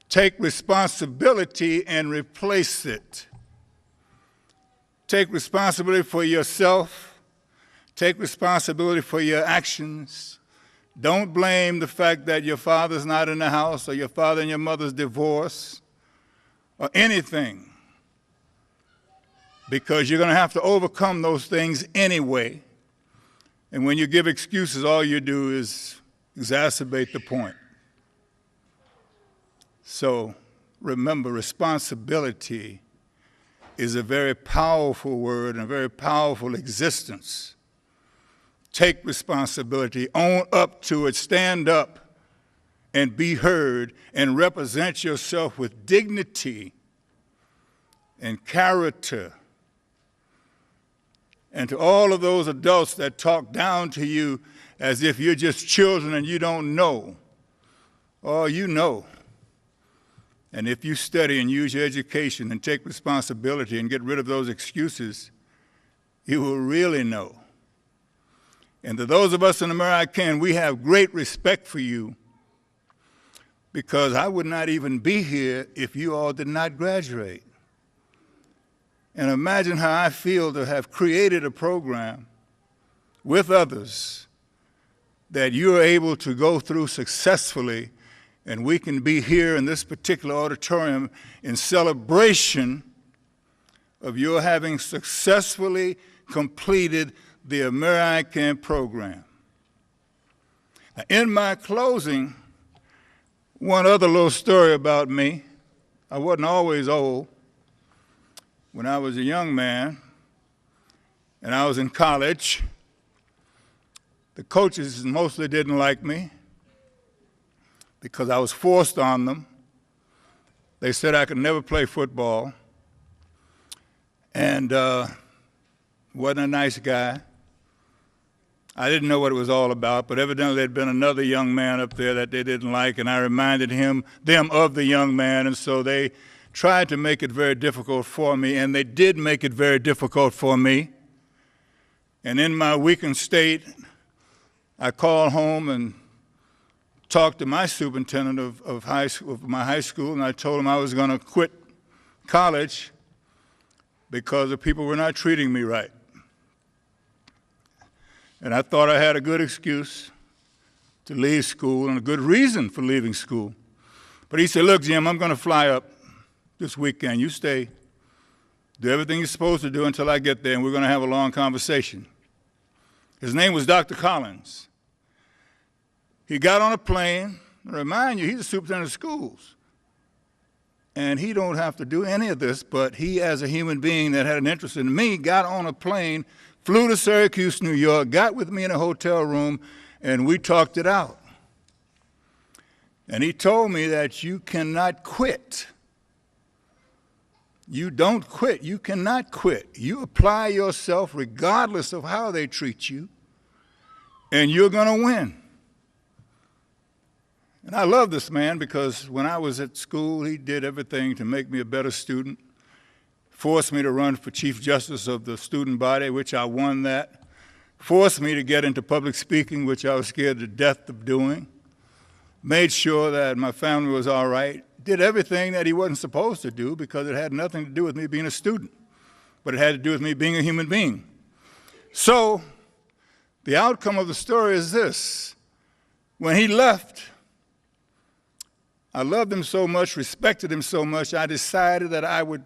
[SPEAKER 9] Take responsibility and replace it. Take responsibility for yourself. Take responsibility for your actions. Don't blame the fact that your father's not in the house or your father and your mother's divorce or anything, because you're going to have to overcome those things anyway. And when you give excuses, all you do is exacerbate the point. So remember, responsibility is a very powerful word and a very powerful existence. Take responsibility, own up to it, stand up and be heard and represent yourself with dignity and character. And to all of those adults that talk down to you as if you're just children and you don't know, oh, you know. And if you study and use your education and take responsibility and get rid of those excuses, you will really know. And to those of us in Amer I Can, we have great respect for you, because I would not even be here if you all did not graduate. And imagine how I feel to have created a program with others that you're able to go through successfully, and we can be here in this particular auditorium in celebration of your having successfully completed the Amer I Can program. Now, in my closing, one other little story about me. I wasn't always old. When I was a young man and I was in college, the coaches mostly didn't like me because I was forced on them. They said I could never play football, and wasn't a nice guy. I didn't know what it was all about, but evidently there'd been another young man up there that they didn't like, and I reminded them of the young man, and so they tried to make it very difficult for me, and they did make it very difficult for me. And in my weakened state, I called home and talked to my superintendent of my high school, and I told him I was going to quit college because the people were not treating me right. And I thought I had a good excuse to leave school and a good reason for leaving school. But he said, look, Jim, I'm going to fly up this weekend. You stay. Do everything you're supposed to do until I get there, and we're going to have a long conversation. His name was Dr. Collins. He got on a plane. I remind you, he's the superintendent of schools. And he don't have to do any of this, but he, as a human being that had an interest in me, got on a plane, flew to Syracuse, New York, got with me in a hotel room, and we talked it out. And he told me that you cannot quit. You don't quit. You cannot quit. You apply yourself regardless of how they treat you, and you're going to win. And I love this man because when I was at school, he did everything to make me a better student, forced me to run for Chief Justice of the student body, which I won that, forced me to get into public speaking, which I was scared to death of doing, made sure that my family was all right, did everything that he wasn't supposed to do because it had nothing to do with me being a student, but it had to do with me being a human being. So the outcome of the story is this. When he left, I loved him so much, respected him so much, I decided that I would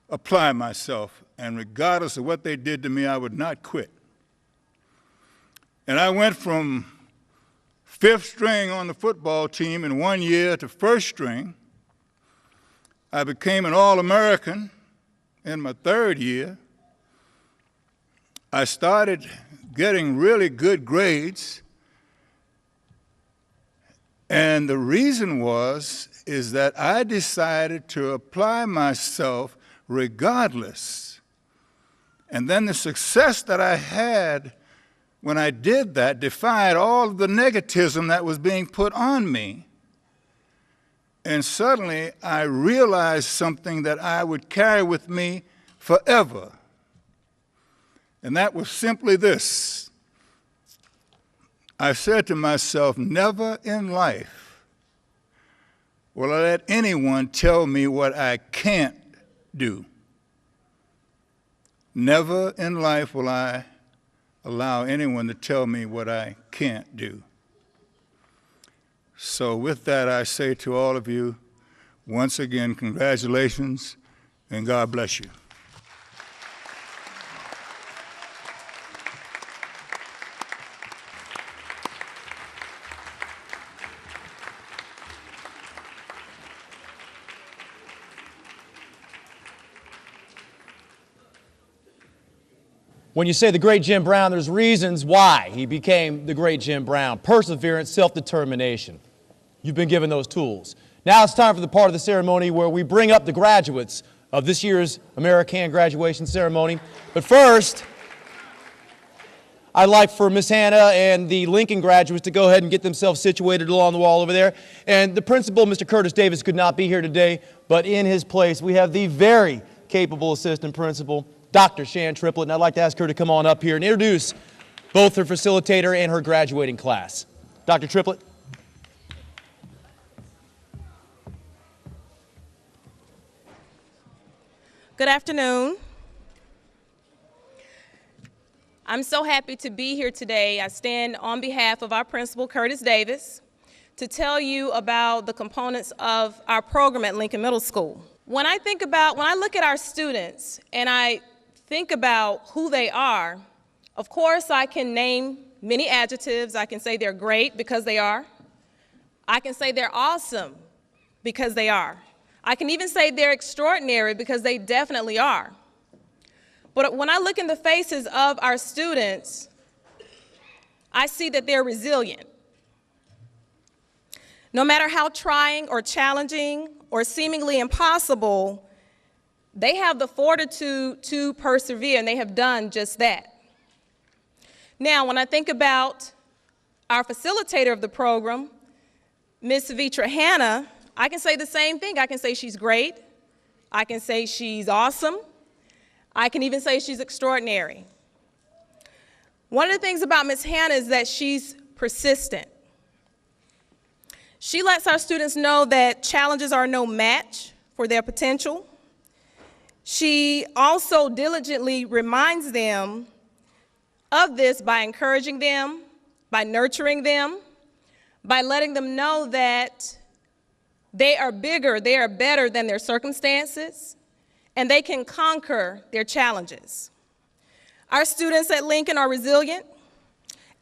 [SPEAKER 9] apply myself, and regardless of what they did to me, I would not quit. And I went from 5th string on the football team in 1 year to 1st string. I became an All-American in my 3rd year. I started getting really good grades. And the reason is that I decided to apply myself regardless. And then the success that I had when I did that defied all of the negativism that was being put on me. And suddenly I realized something that I would carry with me forever. And that was simply this. I said to myself, never in life will I let anyone tell me what I can't do. Never in life will I allow anyone to tell me what I can't do. So with that, I say to all of you, once again, congratulations, and God bless you.
[SPEAKER 1] When you say the great Jim Brown, there's reasons why he became the great Jim Brown. Perseverance, self-determination. You've been given those tools. Now it's time for the part of the ceremony where we bring up the graduates of this year's Amer I Can Graduation ceremony. But first, I'd like for Miss Hannah and the Lincoln graduates to go ahead and get themselves situated along the wall over there. And the principal, Mr. Curtis Davis, could not be here today, but in his place we have the very capable assistant principal, Dr. Shannon Triplet, and I'd like to ask her to come on up here and introduce both her facilitator and her graduating class. Dr. Triplet.
[SPEAKER 10] Good afternoon. I'm so happy to be here today. I stand on behalf of our principal, Curtis Davis, to tell you about the components of our program at Lincoln Middle School. When I look at our students and I think about who they are, of course I can name many adjectives. I can say they're great because they are. I can say they're awesome because they are. I can even say they're extraordinary because they definitely are. But when I look in the faces of our students, I see that they're resilient. No matter how trying or challenging or seemingly impossible, they have the fortitude to persevere, and they have done just that. Now, when I think about our facilitator of the program, Miss Savetria Hannah, I can say the same thing. I can say she's great. I can say she's awesome. I can even say she's extraordinary. One of the things about Miss Hannah is that she's persistent. She lets our students know that challenges are no match for their potential. She also diligently reminds them of this by encouraging them, by nurturing them, by letting them know that they are bigger, they are better than their circumstances, and they can conquer their challenges. Our students at Lincoln are resilient,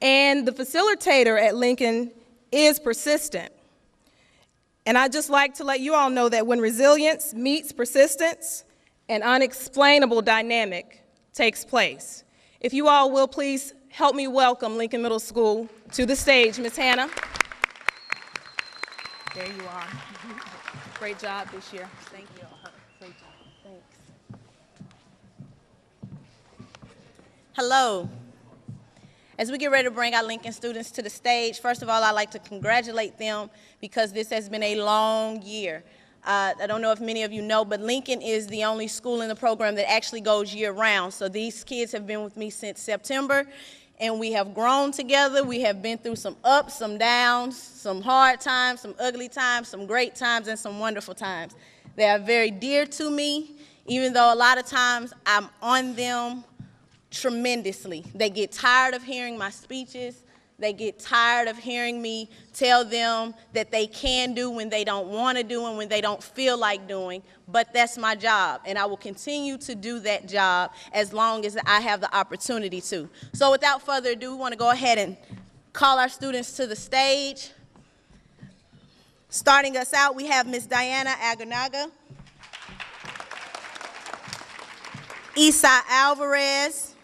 [SPEAKER 10] and the facilitator at Lincoln is persistent. And I'd just like to let you all know that when resilience meets persistence, an unexplainable dynamic takes place. If you all will please help me welcome Lincoln Middle School to the stage, Ms. Hannah. There you are. Great job this year. Thank you. Great job. Thanks.
[SPEAKER 11] Hello. As we get ready to bring our Lincoln students to the stage, first of all, I'd like to congratulate them because this has been a long year. I don't know if many of you know, but Lincoln is the only school in the program that actually goes year-round. So these kids have been with me since September, and we have grown together. We have been through some ups, some downs, some hard times, some ugly times, some great times, and some wonderful times. They are very dear to me, even though a lot of times I'm on them tremendously. They get tired of hearing my speeches. They get tired of hearing me tell them that they can do when they don't want to do and when they don't feel like doing, but that's my job, and I will continue to do that job as long as I have the opportunity to. So without further ado, we want to go ahead and call our students to the stage. Starting us out, we have Miss Diana Aganaga, Isa Alvarez,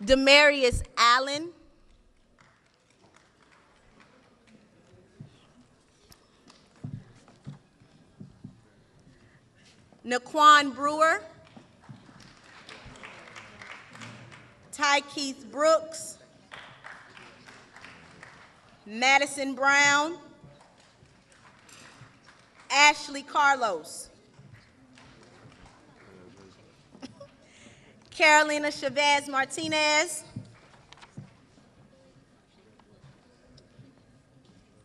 [SPEAKER 11] Demarius Allen, Naquan Brewer, Ty Keith Brooks, Madison Brown, Ashley Carlos, Carolina Chavez Martinez,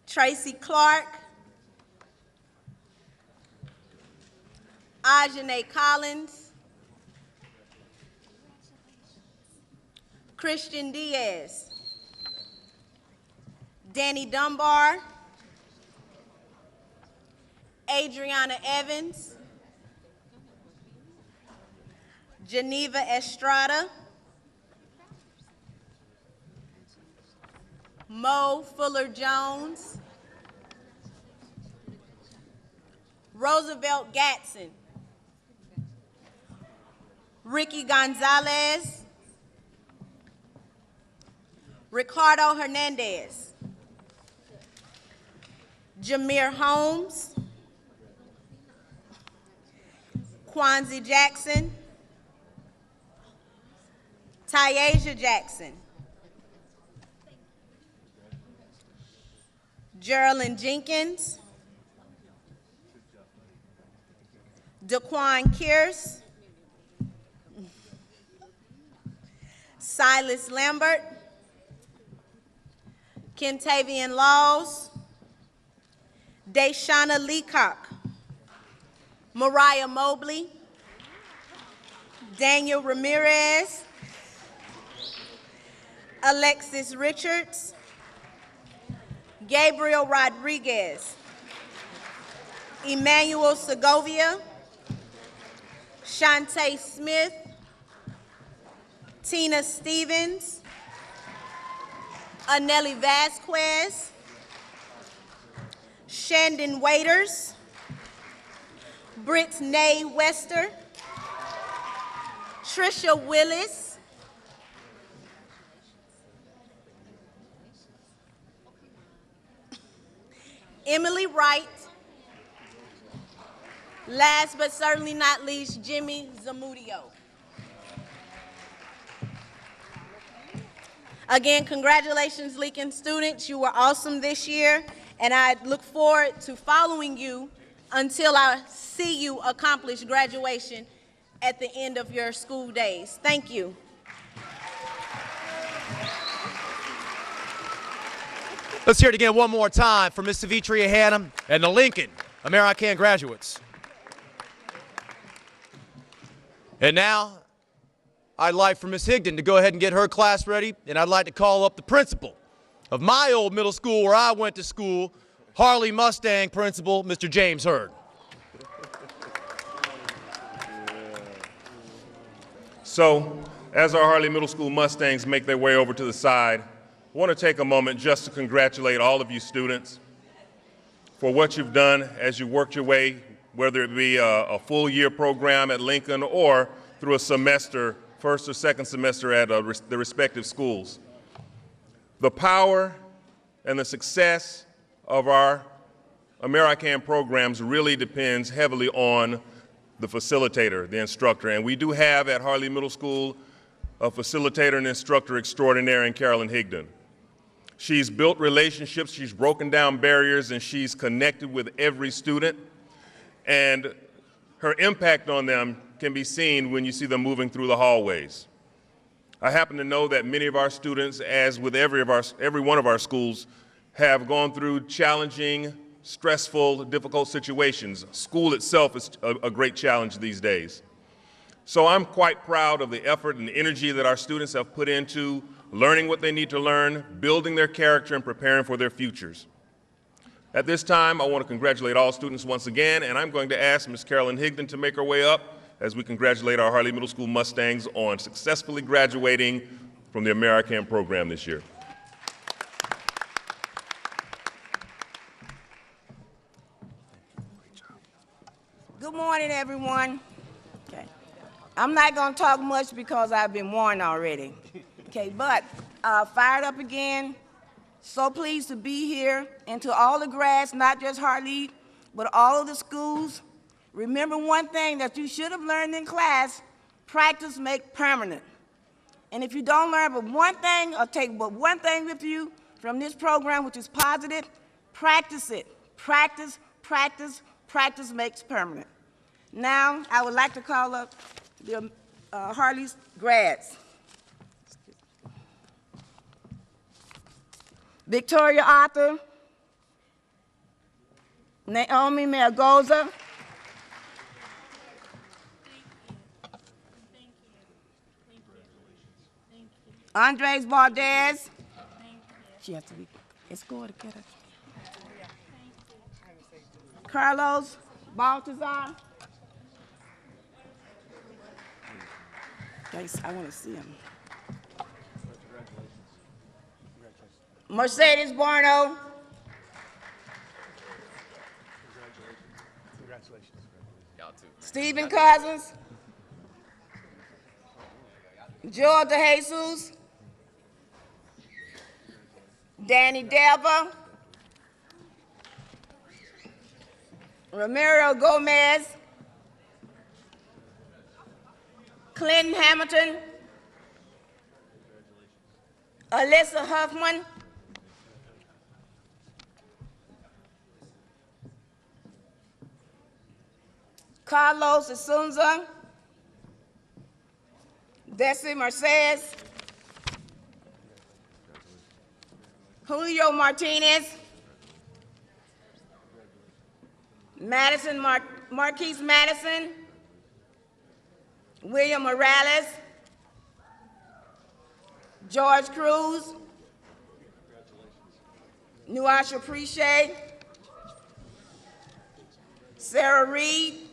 [SPEAKER 11] Tracy Clark, Ajane Collins, Christian Diaz, Danny Dunbar, Adriana Evans, Geneva Estrada, Mo Fuller Jones, Roosevelt Gatson, Ricky Gonzalez, Ricardo Hernandez, Jameer Holmes, Kwanzi Jackson, Tyasia Jackson, Geraldine Jenkins, Daquan Kearse, Silas Lambert, Kentavian Laws, Deshana Leacock, Mariah Mobley, Daniel Ramirez, Alexis Richards, Gabriel Rodriguez, Emmanuel Segovia, Shantae Smith, Tina Stevens, Anelli Vasquez, Shandon Waiters, Brittnay Wester, Trisha Willis, Emily Wright, last but certainly not least, Jimmy Zamudio. Again, congratulations, Lincoln students. You were awesome this year, and I look forward to following you until I see you accomplish graduation at the end of your school days. Thank you.
[SPEAKER 1] Let's hear it again one more time for Miss Savetria Hannum and the Lincoln Amer I Can graduates. And now, I'd like for Miss Higdon to go ahead and get her class ready, and I'd like to call up the principal of my old middle school where I went to school, HARLLEE Mustang principal, Mr. James Hurd.
[SPEAKER 12] So, as our HARLLEE Middle School Mustangs make their way over to the side, I want to take a moment just to congratulate all of you students for what you've done as you worked your way, whether it be a full year program at Lincoln or through a semester, first or second semester at the respective schools. The power and the success of our Amer I Can programs really depends heavily on the facilitator, the instructor. And we do have at HARLLEE Middle School a facilitator and instructor extraordinaire in Carolyn Higdon. She's built relationships, she's broken down barriers, and she's connected with every student. And her impact on them can be seen when you see them moving through the hallways. I happen to know that many of our students, as with every one of our schools, have gone through challenging, stressful, difficult situations. School itself is a great challenge these days. So I'm quite proud of the effort and energy that our students have put into learning what they need to learn, building their character, and preparing for their futures. At this time, I want to congratulate all students once again, and I'm going to ask Ms. Carolyn Higdon to make her way up as we congratulate our HARLLEE Middle School Mustangs on successfully graduating from the Amer I Can program this year.
[SPEAKER 13] Good morning, everyone. Okay. I'm not going to talk much because I've been warned already. Okay, but fired up again. So pleased to be here, and to all the grads, not just HARLLEE, but all of the schools. Remember one thing that you should have learned in class: practice makes permanent. And if you don't learn but one thing, or take but one thing with you from this program, which is positive, practice it. Practice, practice, practice makes permanent. Now, I would like to call up the HARLLEE grads. Victoria Arthur, Naomi Melgoza, Andres Valdez. She has to be escorted to get her. Carlos Baltazar. Guys, I want to see him. Mercedes Barno. Stephen Cousins. Joel DeJesus. Danny Delva. Ramiro Gomez. Clinton Hamilton. Alyssa Huffman. Carlos Asunza, Desi Mercedes, Julio Martinez, Marquise Madison, William Morales, George Cruz, Nuasha Preche, Sarah Reed,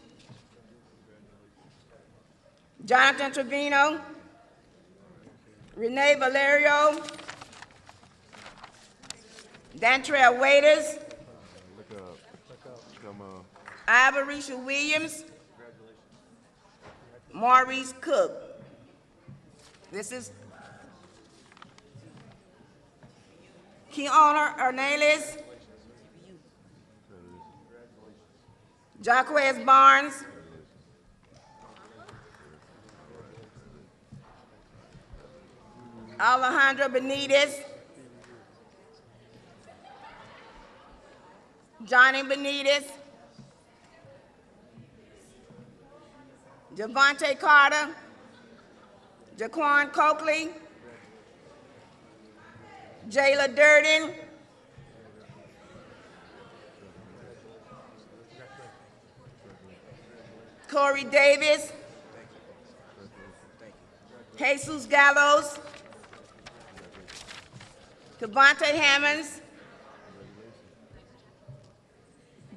[SPEAKER 13] Jonathan Trevino, Renee Valerio, Dantrell Waiters, Ivorisha Williams, Maurice Cook. This is Keona Ornelas, Jaquez Barnes, Alejandro Benitez, Johnny Benitez, Javante Carter, Jaquan Coakley, Jayla Durden, Corey Davis, Jesus Gallows, Devontae Hammonds,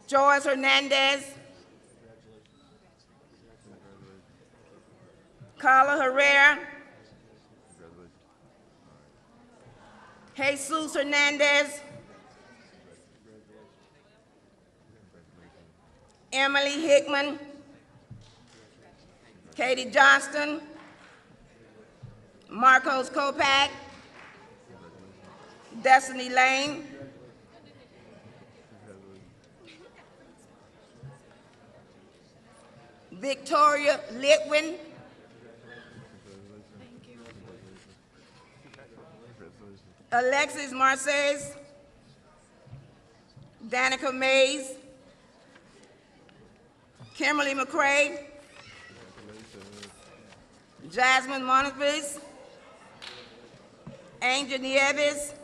[SPEAKER 13] George Hernandez, Carla Herrera, Jesus Hernandez, Emily Hickman, Katie Johnston, Marcos Kopak, Destiny Lane, Victoria Litwin. Alexis Marces. Danica Mays. Kimberly McCray. Jasmine Montevis. Angel Nieves.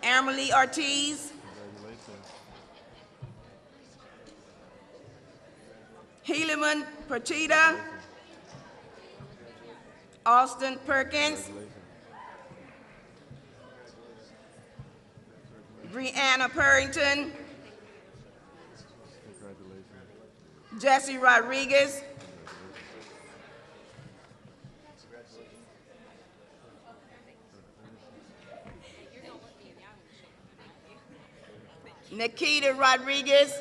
[SPEAKER 13] Amer Ortiz. Helaman Pertida. Austin Perkins. Brianna Purrington. Jesse Rodriguez. Nikita Rodriguez.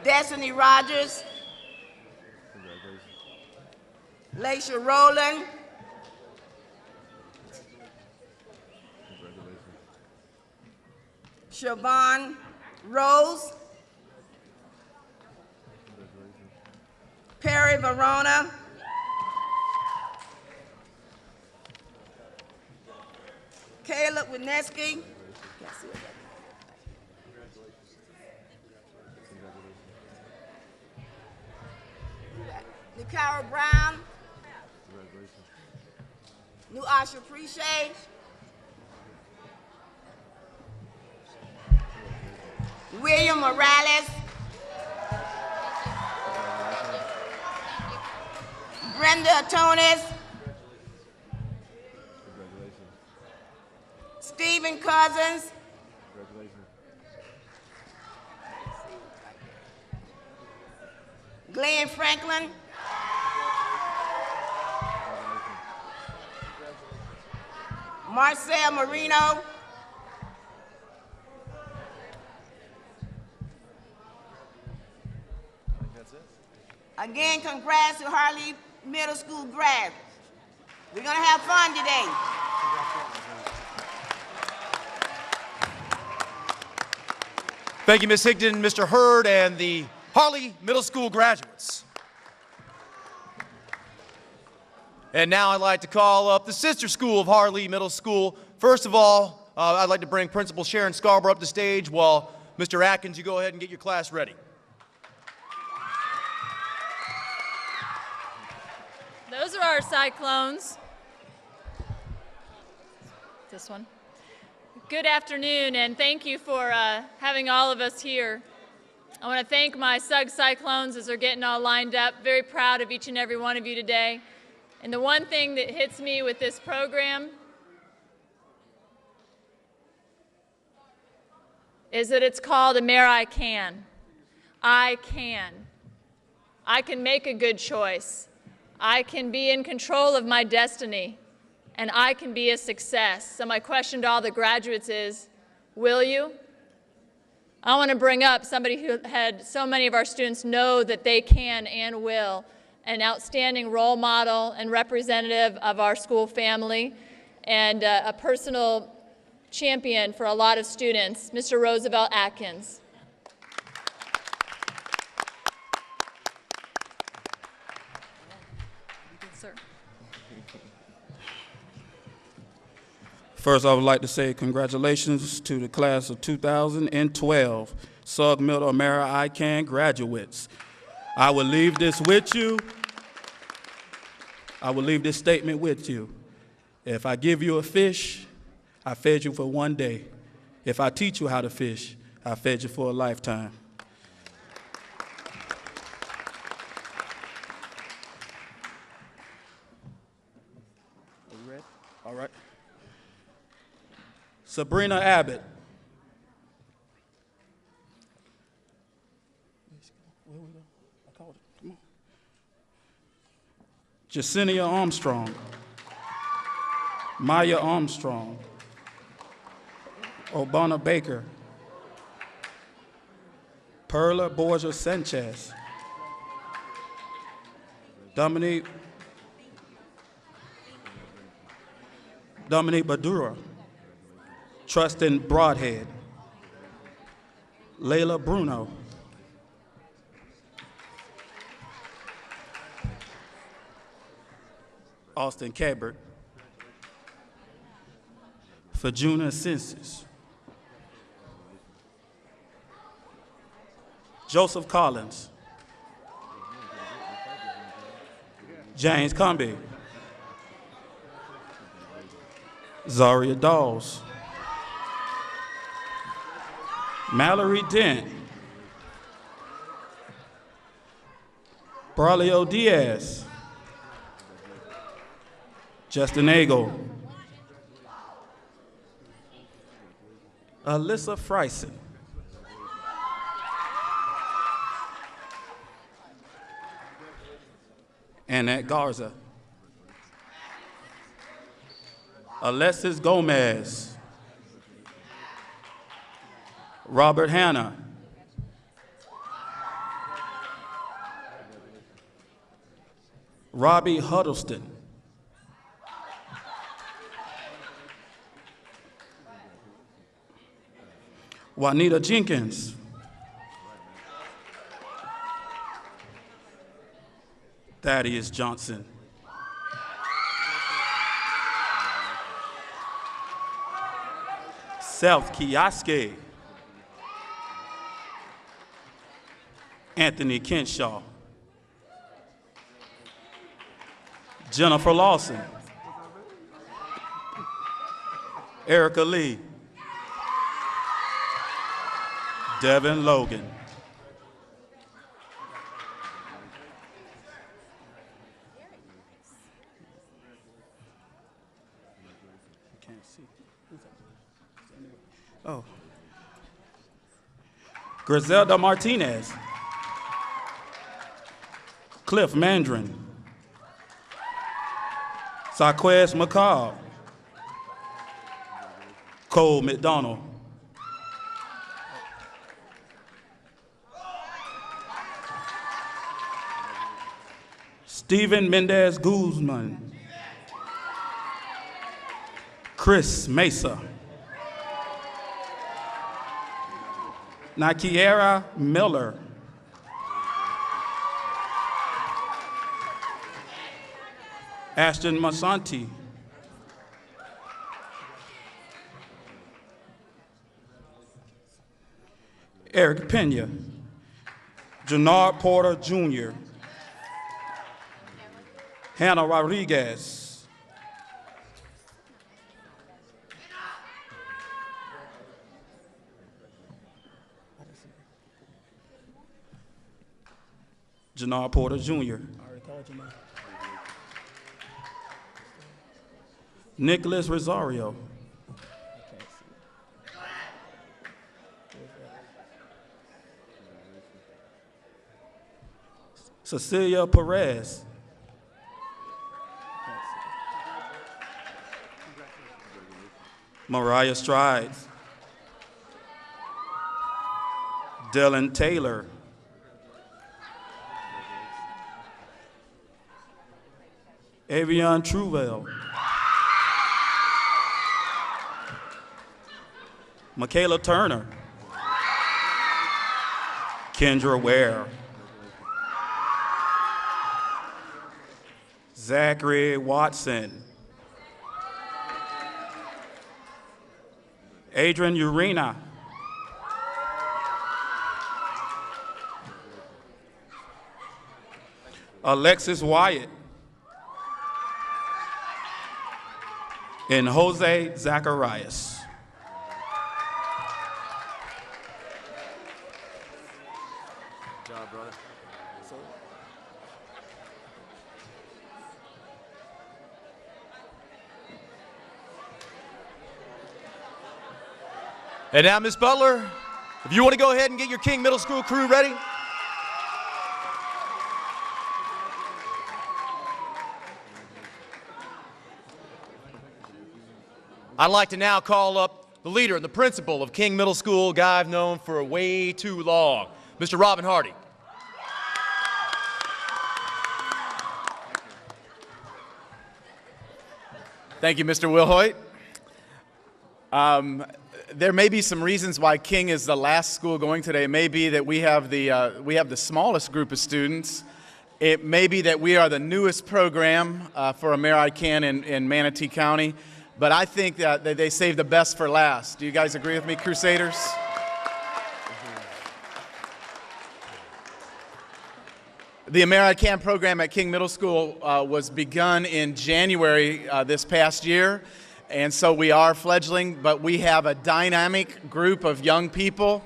[SPEAKER 13] Destiny Rogers. Leisha Rolon. Siobhan Rose. Perry Verona. Caleb Wineski. Nicara Brown. Nuasha Preche. William Morales. Brenda Atonis. Stephen Cousins. Glenn Franklin. Marcel Marino. Again, congrats to HARLLEE Middle School grads. We're gonna have fun today.
[SPEAKER 1] Thank you, Ms. Higdon, Mr. Hurd, and the HARLLEE Middle School graduates. And now I'd like to call up the sister school of HARLLEE Middle School. First of all, I'd like to bring Principal Sharon Scarborough up to stage while Mr. Atkins, you go ahead and get your class ready.
[SPEAKER 14] Those are our cyclones. This one. Good afternoon, and thank you for having all of us here. I want to thank my SUGG Cyclones as they're getting all lined up. Very proud of each and every one of you today. And the one thing that hits me with this program is that it's called Amer I Can. I can. I can make a good choice. I can be in control of my destiny, and I can be a success. So my question to all the graduates is, will you? I want to bring up somebody who had so many of our students know that they can and will, an outstanding role model and representative of our school family, and a personal champion for a lot of students, Mr. Roosevelt Atkins. Sir.
[SPEAKER 15] First, I would like to say congratulations to the class of 2012 SUGG Middle Amer I Can graduates. I will leave this with you. I will leave this statement with you. If I give you a fish, I fed you for one day. If I teach you how to fish, I fed you for a lifetime. Are you ready? All right. Sabrina Abbott. Jacinia Armstrong. Maya Armstrong. Obana Baker. Perla Borgia Sanchez. Dominique Badura. Trustin Broadhead. Layla Bruno. Austin Cabert. Fajuna Census. Joseph Collins. James Comby. Zaria Dawes. Mallory Dent. Braulio Diaz. Justin Agle. Alyssa Freisen. Annette Garza. Alexis Gomez. Robert Hanna. Robbie Huddleston. Juanita Jenkins. Thaddeus Johnson. South Kioske. Anthony Kenshaw. Jennifer Lawson. Erica Lee. Devin Logan. Oh. Griselda Martinez. Cliff Mandrin. Saquez McCall. Cole McDonald. Stephen Mendez Guzman. Chris Mesa. Nakiera Miller. Ashton Masanti. Eric Pena. Jannard Porter Jr. Hannah Rodriguez. Jannard Porter Jr. Nicholas Rosario. Cecilia Perez. Mariah Strides. Dylan Taylor. Avion Truvel. Michaela Turner. Kendra Ware. Zachary Watson. Adrian Urena. Alexis Wyatt. And Jose Zacharias.
[SPEAKER 1] Good job, brother. And now, Miss Butler, if you want to go ahead and get your King Middle School crew ready. I'd like to now call up the leader and the principal of King Middle School, a guy I've known for way too long, Mr. Robin Hardy. Thank you, Mr. Wilhoit.
[SPEAKER 16] there may be some reasons why King is the last school going today. It may be that we have the smallest group of students. It may be that we are the newest program for Amer I Can in Manatee County. But I think that they saved the best for last. Do you guys agree with me, Crusaders? The Amer I Can program at King Middle School was begun in January this past year, and so we are fledgling, but we have a dynamic group of young people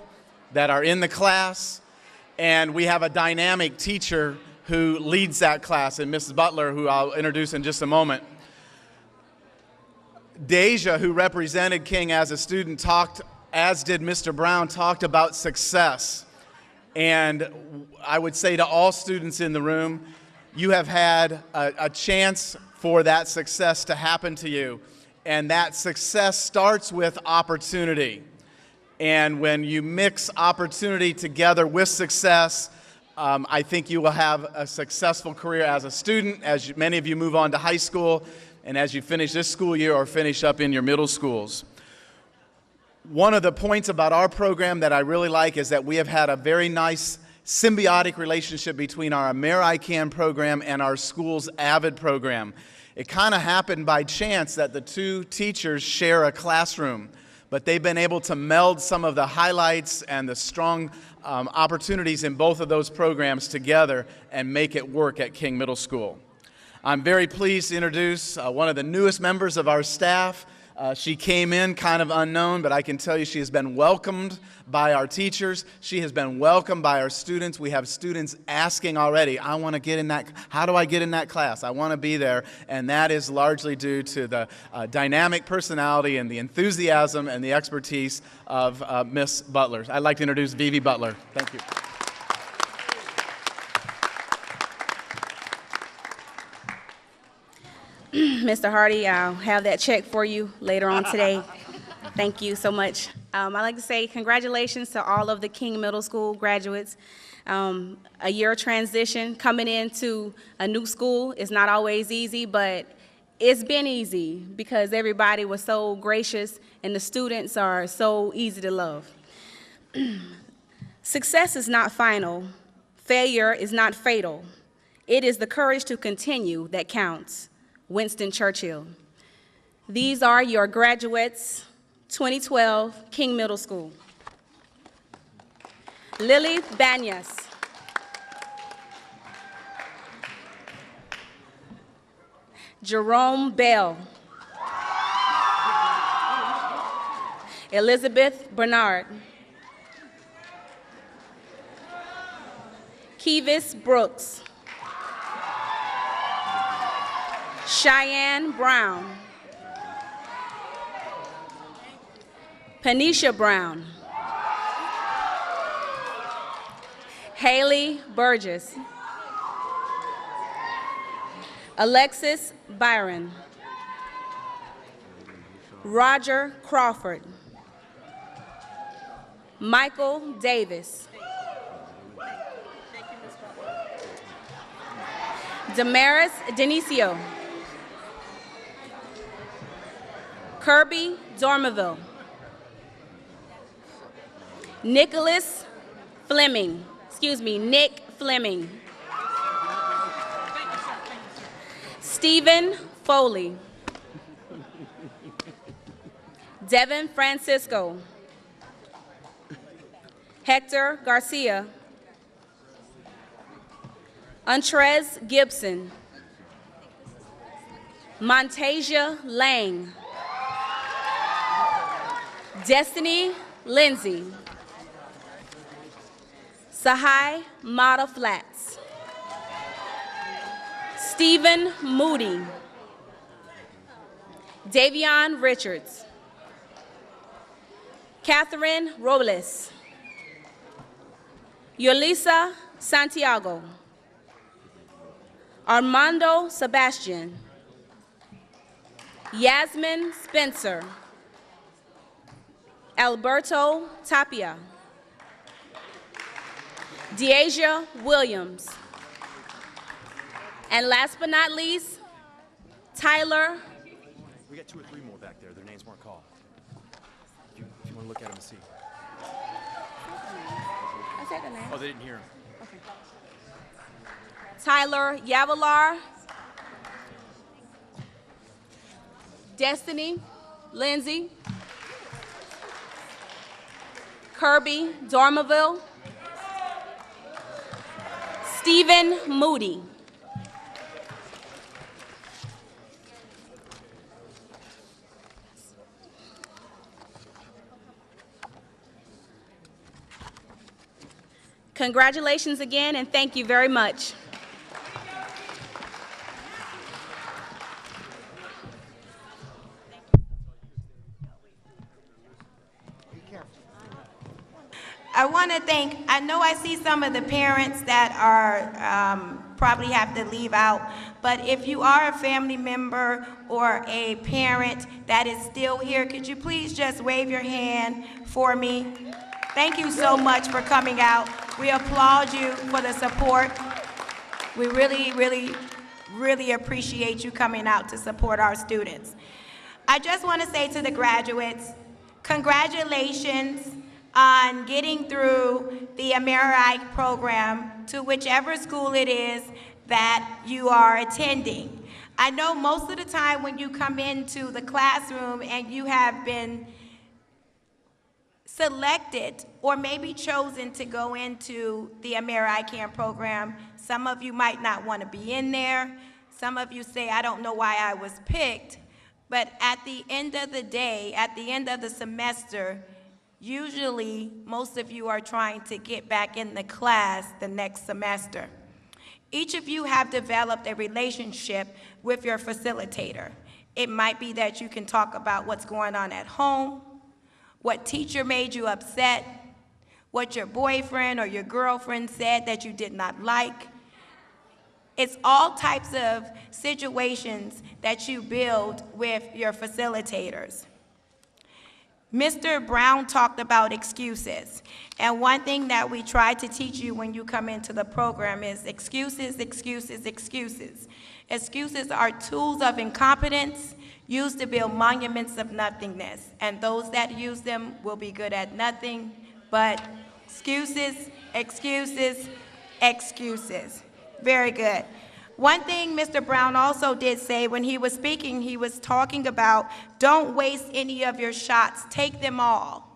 [SPEAKER 16] that are in the class, and we have a dynamic teacher who leads that class, and Mrs. Butler, who I'll introduce in just a moment. Deja, who represented King as a student, talked, as did Mr. Brown, talked about success. And I would say to all students in the room, you have had a chance for that success to happen to you. And that success starts with opportunity. And when you mix opportunity together with success, I think you will have a successful career as a student, as many of you move on to high school, and as you finish this school year or finish up in your middle schools. One of the points about our program that I really like is that we have had a very nice symbiotic relationship between our Amer I Can program and our school's AVID program. It kind of happened by chance that the two teachers share a classroom, but they've been able to meld some of the highlights and the strong opportunities in both of those programs together and make it work at King Middle School. I'm very pleased to introduce one of the newest members of our staff. She came in kind of unknown, but I can tell you she has been welcomed by our teachers. She has been welcomed by our students. We have students asking already, I want to get in that, how do I get in that class? I want to be there. And that is largely due to the dynamic personality and the enthusiasm and the expertise of Miss Butler. I'd like to introduce Vivi Butler. Thank you.
[SPEAKER 17] Mr. Hardy, I'll have that check for you later on today. Thank you so much. I'd like to say congratulations to all of the King Middle School graduates. A year transition, coming into a new school is not always easy, but it's been easy because everybody was so gracious and the students are so easy to love. Success is not final. Failure is not fatal. It is the courage to continue that counts. Winston Churchill. These are your graduates, 2012, King Middle School. Lily Banyas. Jerome Bell. Elizabeth Bernard. Kevis Brooks. Cheyenne Brown. Panisha Brown. Haley Burgess. Alexis Byron. Roger Crawford. Michael Davis. Damaris Denicio. Kirby Dormeville. Nicholas Fleming. Nick Fleming. Stephen Foley. Devin Francisco. Hector Garcia. Antrez Gibson. Montasia Lang. Destiny Lindsay. Sahai Mata Flats. Stephen Moody. Davion Richards. Catherine Robles. Yulisa Santiago. Armando Sebastian. Yasmin Spencer. Alberto Tapia. Deasia Williams. And last but not least, Tyler.
[SPEAKER 1] We got 2 or 3 more back there. Their names weren't called. If you You want to look at him and see?
[SPEAKER 17] I said the name.
[SPEAKER 1] Oh, they didn't hear him.
[SPEAKER 17] Okay. Tyler Yavalar. Destiny Lindsay. Kirby Dormaville. Stephen Moody. Congratulations again, and thank you very much.
[SPEAKER 8] I want to thank, I know I see some of the parents that are probably have to leave out, but if you are a family member or a parent that is still here, could you please just wave your hand for me? Thank you so much for coming out. We applaud you for the support. We really, really, really appreciate you coming out to support our students. I just want to say to the graduates, congratulations on getting through the Amer I program to whichever school it is that you are attending. I know most of the time when you come into the classroom and you have been selected or maybe chosen to go into the Amer I Can program, some of you might not want to be in there. Some of you say, I don't know why I was picked. But at the end of the day, at the end of the semester, usually most of you are trying to get back in the class the next semester. Each of you have developed a relationship with your facilitator. It might be that you can talk about what's going on at home, what teacher made you upset, what your boyfriend or your girlfriend said that you did not like. It's all types of situations that you build with your facilitators. Mr. Brown talked about excuses. And one thing that we try to teach you when you come into the program is excuses, excuses, excuses. Excuses are tools of incompetence used to build monuments of nothingness. And those that use them will be good at nothing but excuses, excuses, excuses. Very good. One thing Mr. Brown also did say when he was speaking, he was talking about don't waste any of your shots, take them all.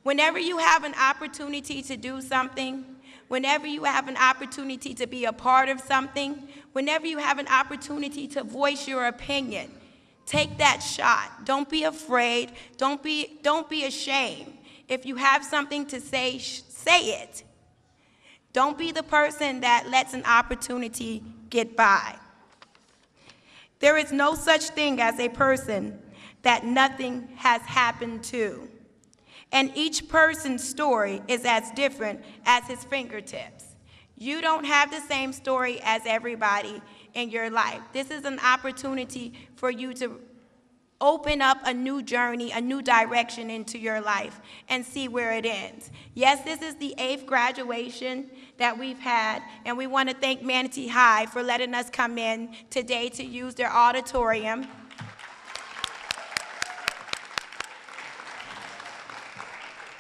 [SPEAKER 8] Whenever you have an opportunity to do something, whenever you have an opportunity to be a part of something, whenever you have an opportunity to voice your opinion, take that shot. Don't be afraid, don't be ashamed. If you have something to say, say it. Don't be the person that lets an opportunity get by. There is no such thing as a person that nothing has happened to. And each person's story is as different as his fingertips. You don't have the same story as everybody in your life. This is an opportunity for you to open up a new journey, a new direction into your life and see where it ends. Yes, this is the 8th graduation that we've had, and we want to thank Manatee High for letting us come in today to use their auditorium.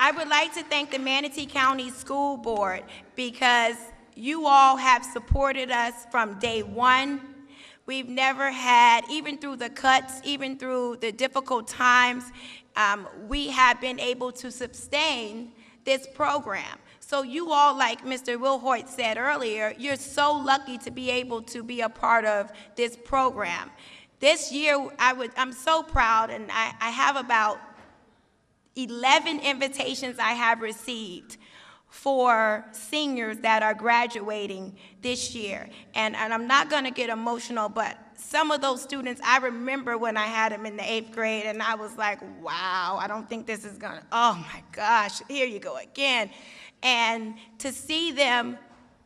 [SPEAKER 8] I would like to thank the Manatee County School Board because you all have supported us from day one. We've never had, even through the cuts, even through the difficult times, we have been able to sustain this program. So you all, like Mr. Wilhoit said earlier, you're so lucky to be able to be a part of this program. This year, I'm so proud, and I have about 11 invitations I have received for seniors that are graduating this year. And I'm not gonna get emotional, but some of those students, I remember when I had them in the 8th grade and I was like, wow, I don't think this is gonna, oh my gosh, here you go again. And to see them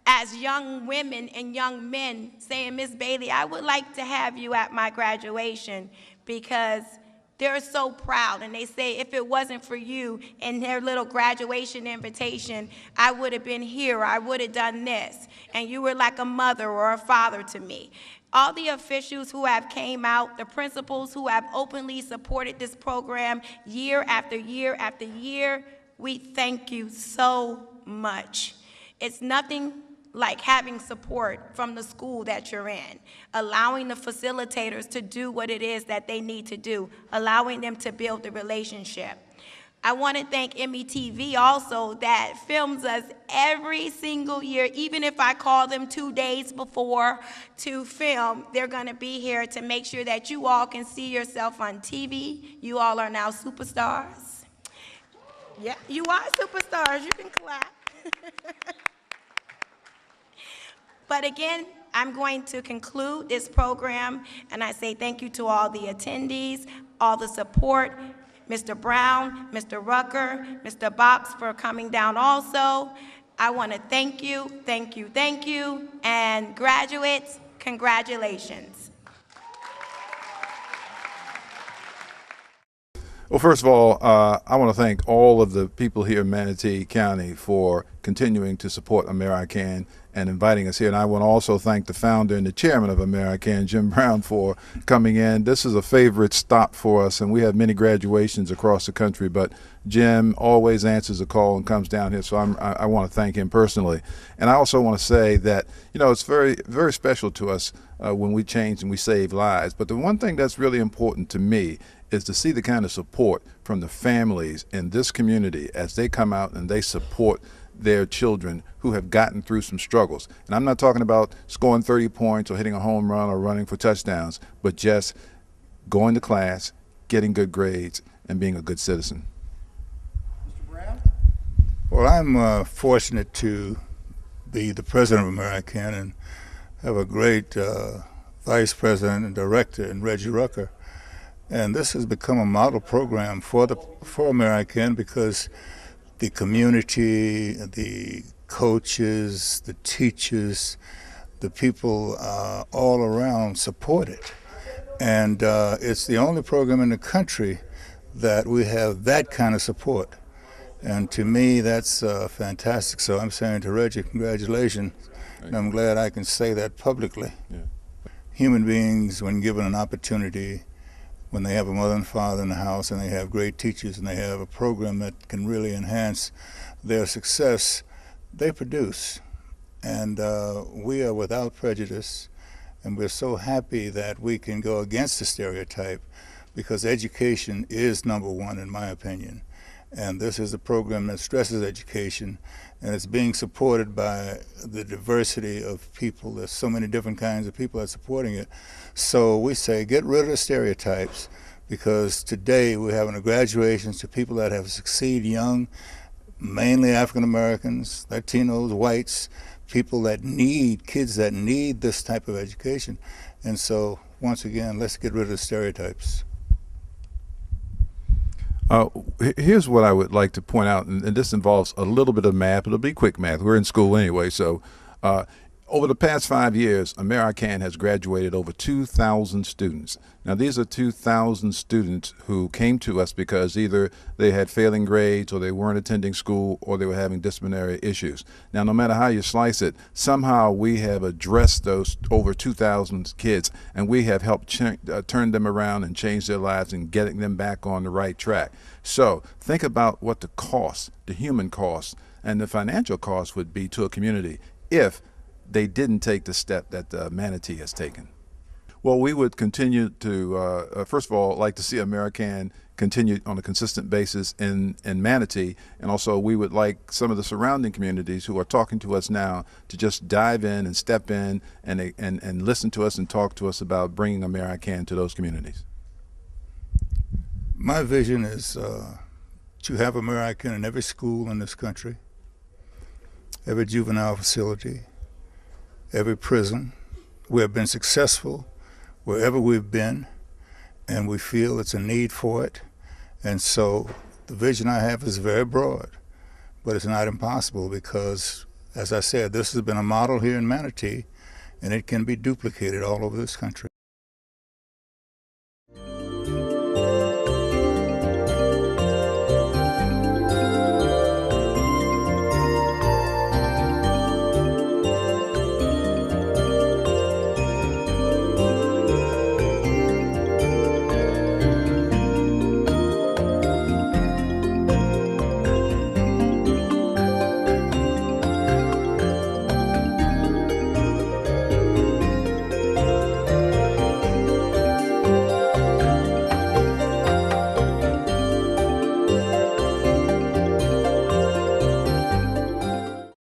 [SPEAKER 8] as young women and young men saying, Miss Bailey, I would like to have you at my graduation because they're so proud, and they say, if it wasn't for you and their little graduation invitation, I would have been here, or I would have done this, and you were like a mother or a father to me. all the officials who have came out, the principals who have openly supported this program year after year after year, we thank you so much. It's nothing like having support from the school that you're in, allowing the facilitators to do what it is that they need to do, allowing them to build the relationship. I want to thank METV also that films us every single year. Even if I call them 2 days before to film, they're going to be here to make sure that you all can see yourself on TV. You all are now superstars. Yeah, you are superstars. You can clap. But again, I'm going to conclude this program, and I say thank you to all the attendees, all the support, Mr. Brown, Mr. Rucker, Mr. Box for coming down also. I want to thank you, thank you, thank you, and graduates, congratulations.
[SPEAKER 18] Well, first of all, I want to thank all of the people here in Manatee County for continuing to support Amer I Can and inviting us here. And I want to also thank the founder and the chairman of Amer I Can, Jim Brown, for coming in. This is a favorite stop for us, and we have many graduations across the country, but Jim always answers a call and comes down here, so I want to thank him personally. And I also want to say that, you know, it's very, very special to us when we change and we save lives. But the one thing that's really important to me is to see the kind of support from the families in this community as they come out and they support their children who have gotten through some struggles. And I'm not talking about scoring 30 points or hitting a home run or running for touchdowns, but just going to class, getting good grades, and being a good citizen.
[SPEAKER 9] Mr. Brown? Well, I'm fortunate to be the president of Amer I Can and have a great vice president and director in Reggie Rucker. And this has become a model program for Amer I Can because the community, the coaches, the teachers, the people all around support it. And it's the only program in the country that we have that kind of support. And to me, that's fantastic. So I'm saying to Reggie, congratulations. And I'm glad I can say that publicly.
[SPEAKER 18] Yeah.
[SPEAKER 9] Human beings, when given an opportunity, when they have a mother and father in the house and they have great teachers and they have a program that can really enhance their success, they produce. And we are without prejudice, and we're so happy that we can go against the stereotype because education is #1 in my opinion. And this is a program that stresses education, and it's being supported by the diversity of people. There's so many different kinds of people that are supporting it. So we say get rid of the stereotypes, because today we're having graduations to people that have succeeded young, mainly African Americans, Latinos, whites, people that need, kids that need this type of education. And so once again, let's get rid of the stereotypes.
[SPEAKER 18] Here's what I would like to point out, and this involves a little bit of math, but it'll be quick math. We're in school anyway, so over the past 5 years, Amer I Can has graduated over 2,000 students. Now, these are 2,000 students who came to us because either they had failing grades or they weren't attending school or they were having disciplinary issues. Now, no matter how you slice it, somehow we have addressed those over 2,000 kids, and we have helped turn them around and change their lives and getting them back on the right track. So think about what the cost, the human cost, and the financial cost would be to a community if they didn't take the step that Manatee has taken. Well, we would continue to, first of all, like to see Amer I Can continue on a consistent basis in Manatee, and also we would like some of the surrounding communities who are talking to us now to just dive in and step in and listen to us and talk to us about bringing Amer I Can to those communities.
[SPEAKER 9] My vision is to have Amer I Can in every school in this country, every juvenile facility, every prison. We have been successful wherever we've been, and we feel it's a need for it. And so the vision I have is very broad, but it's not impossible because, as I said, this has been a model here in Manatee, and it can be duplicated all over this country.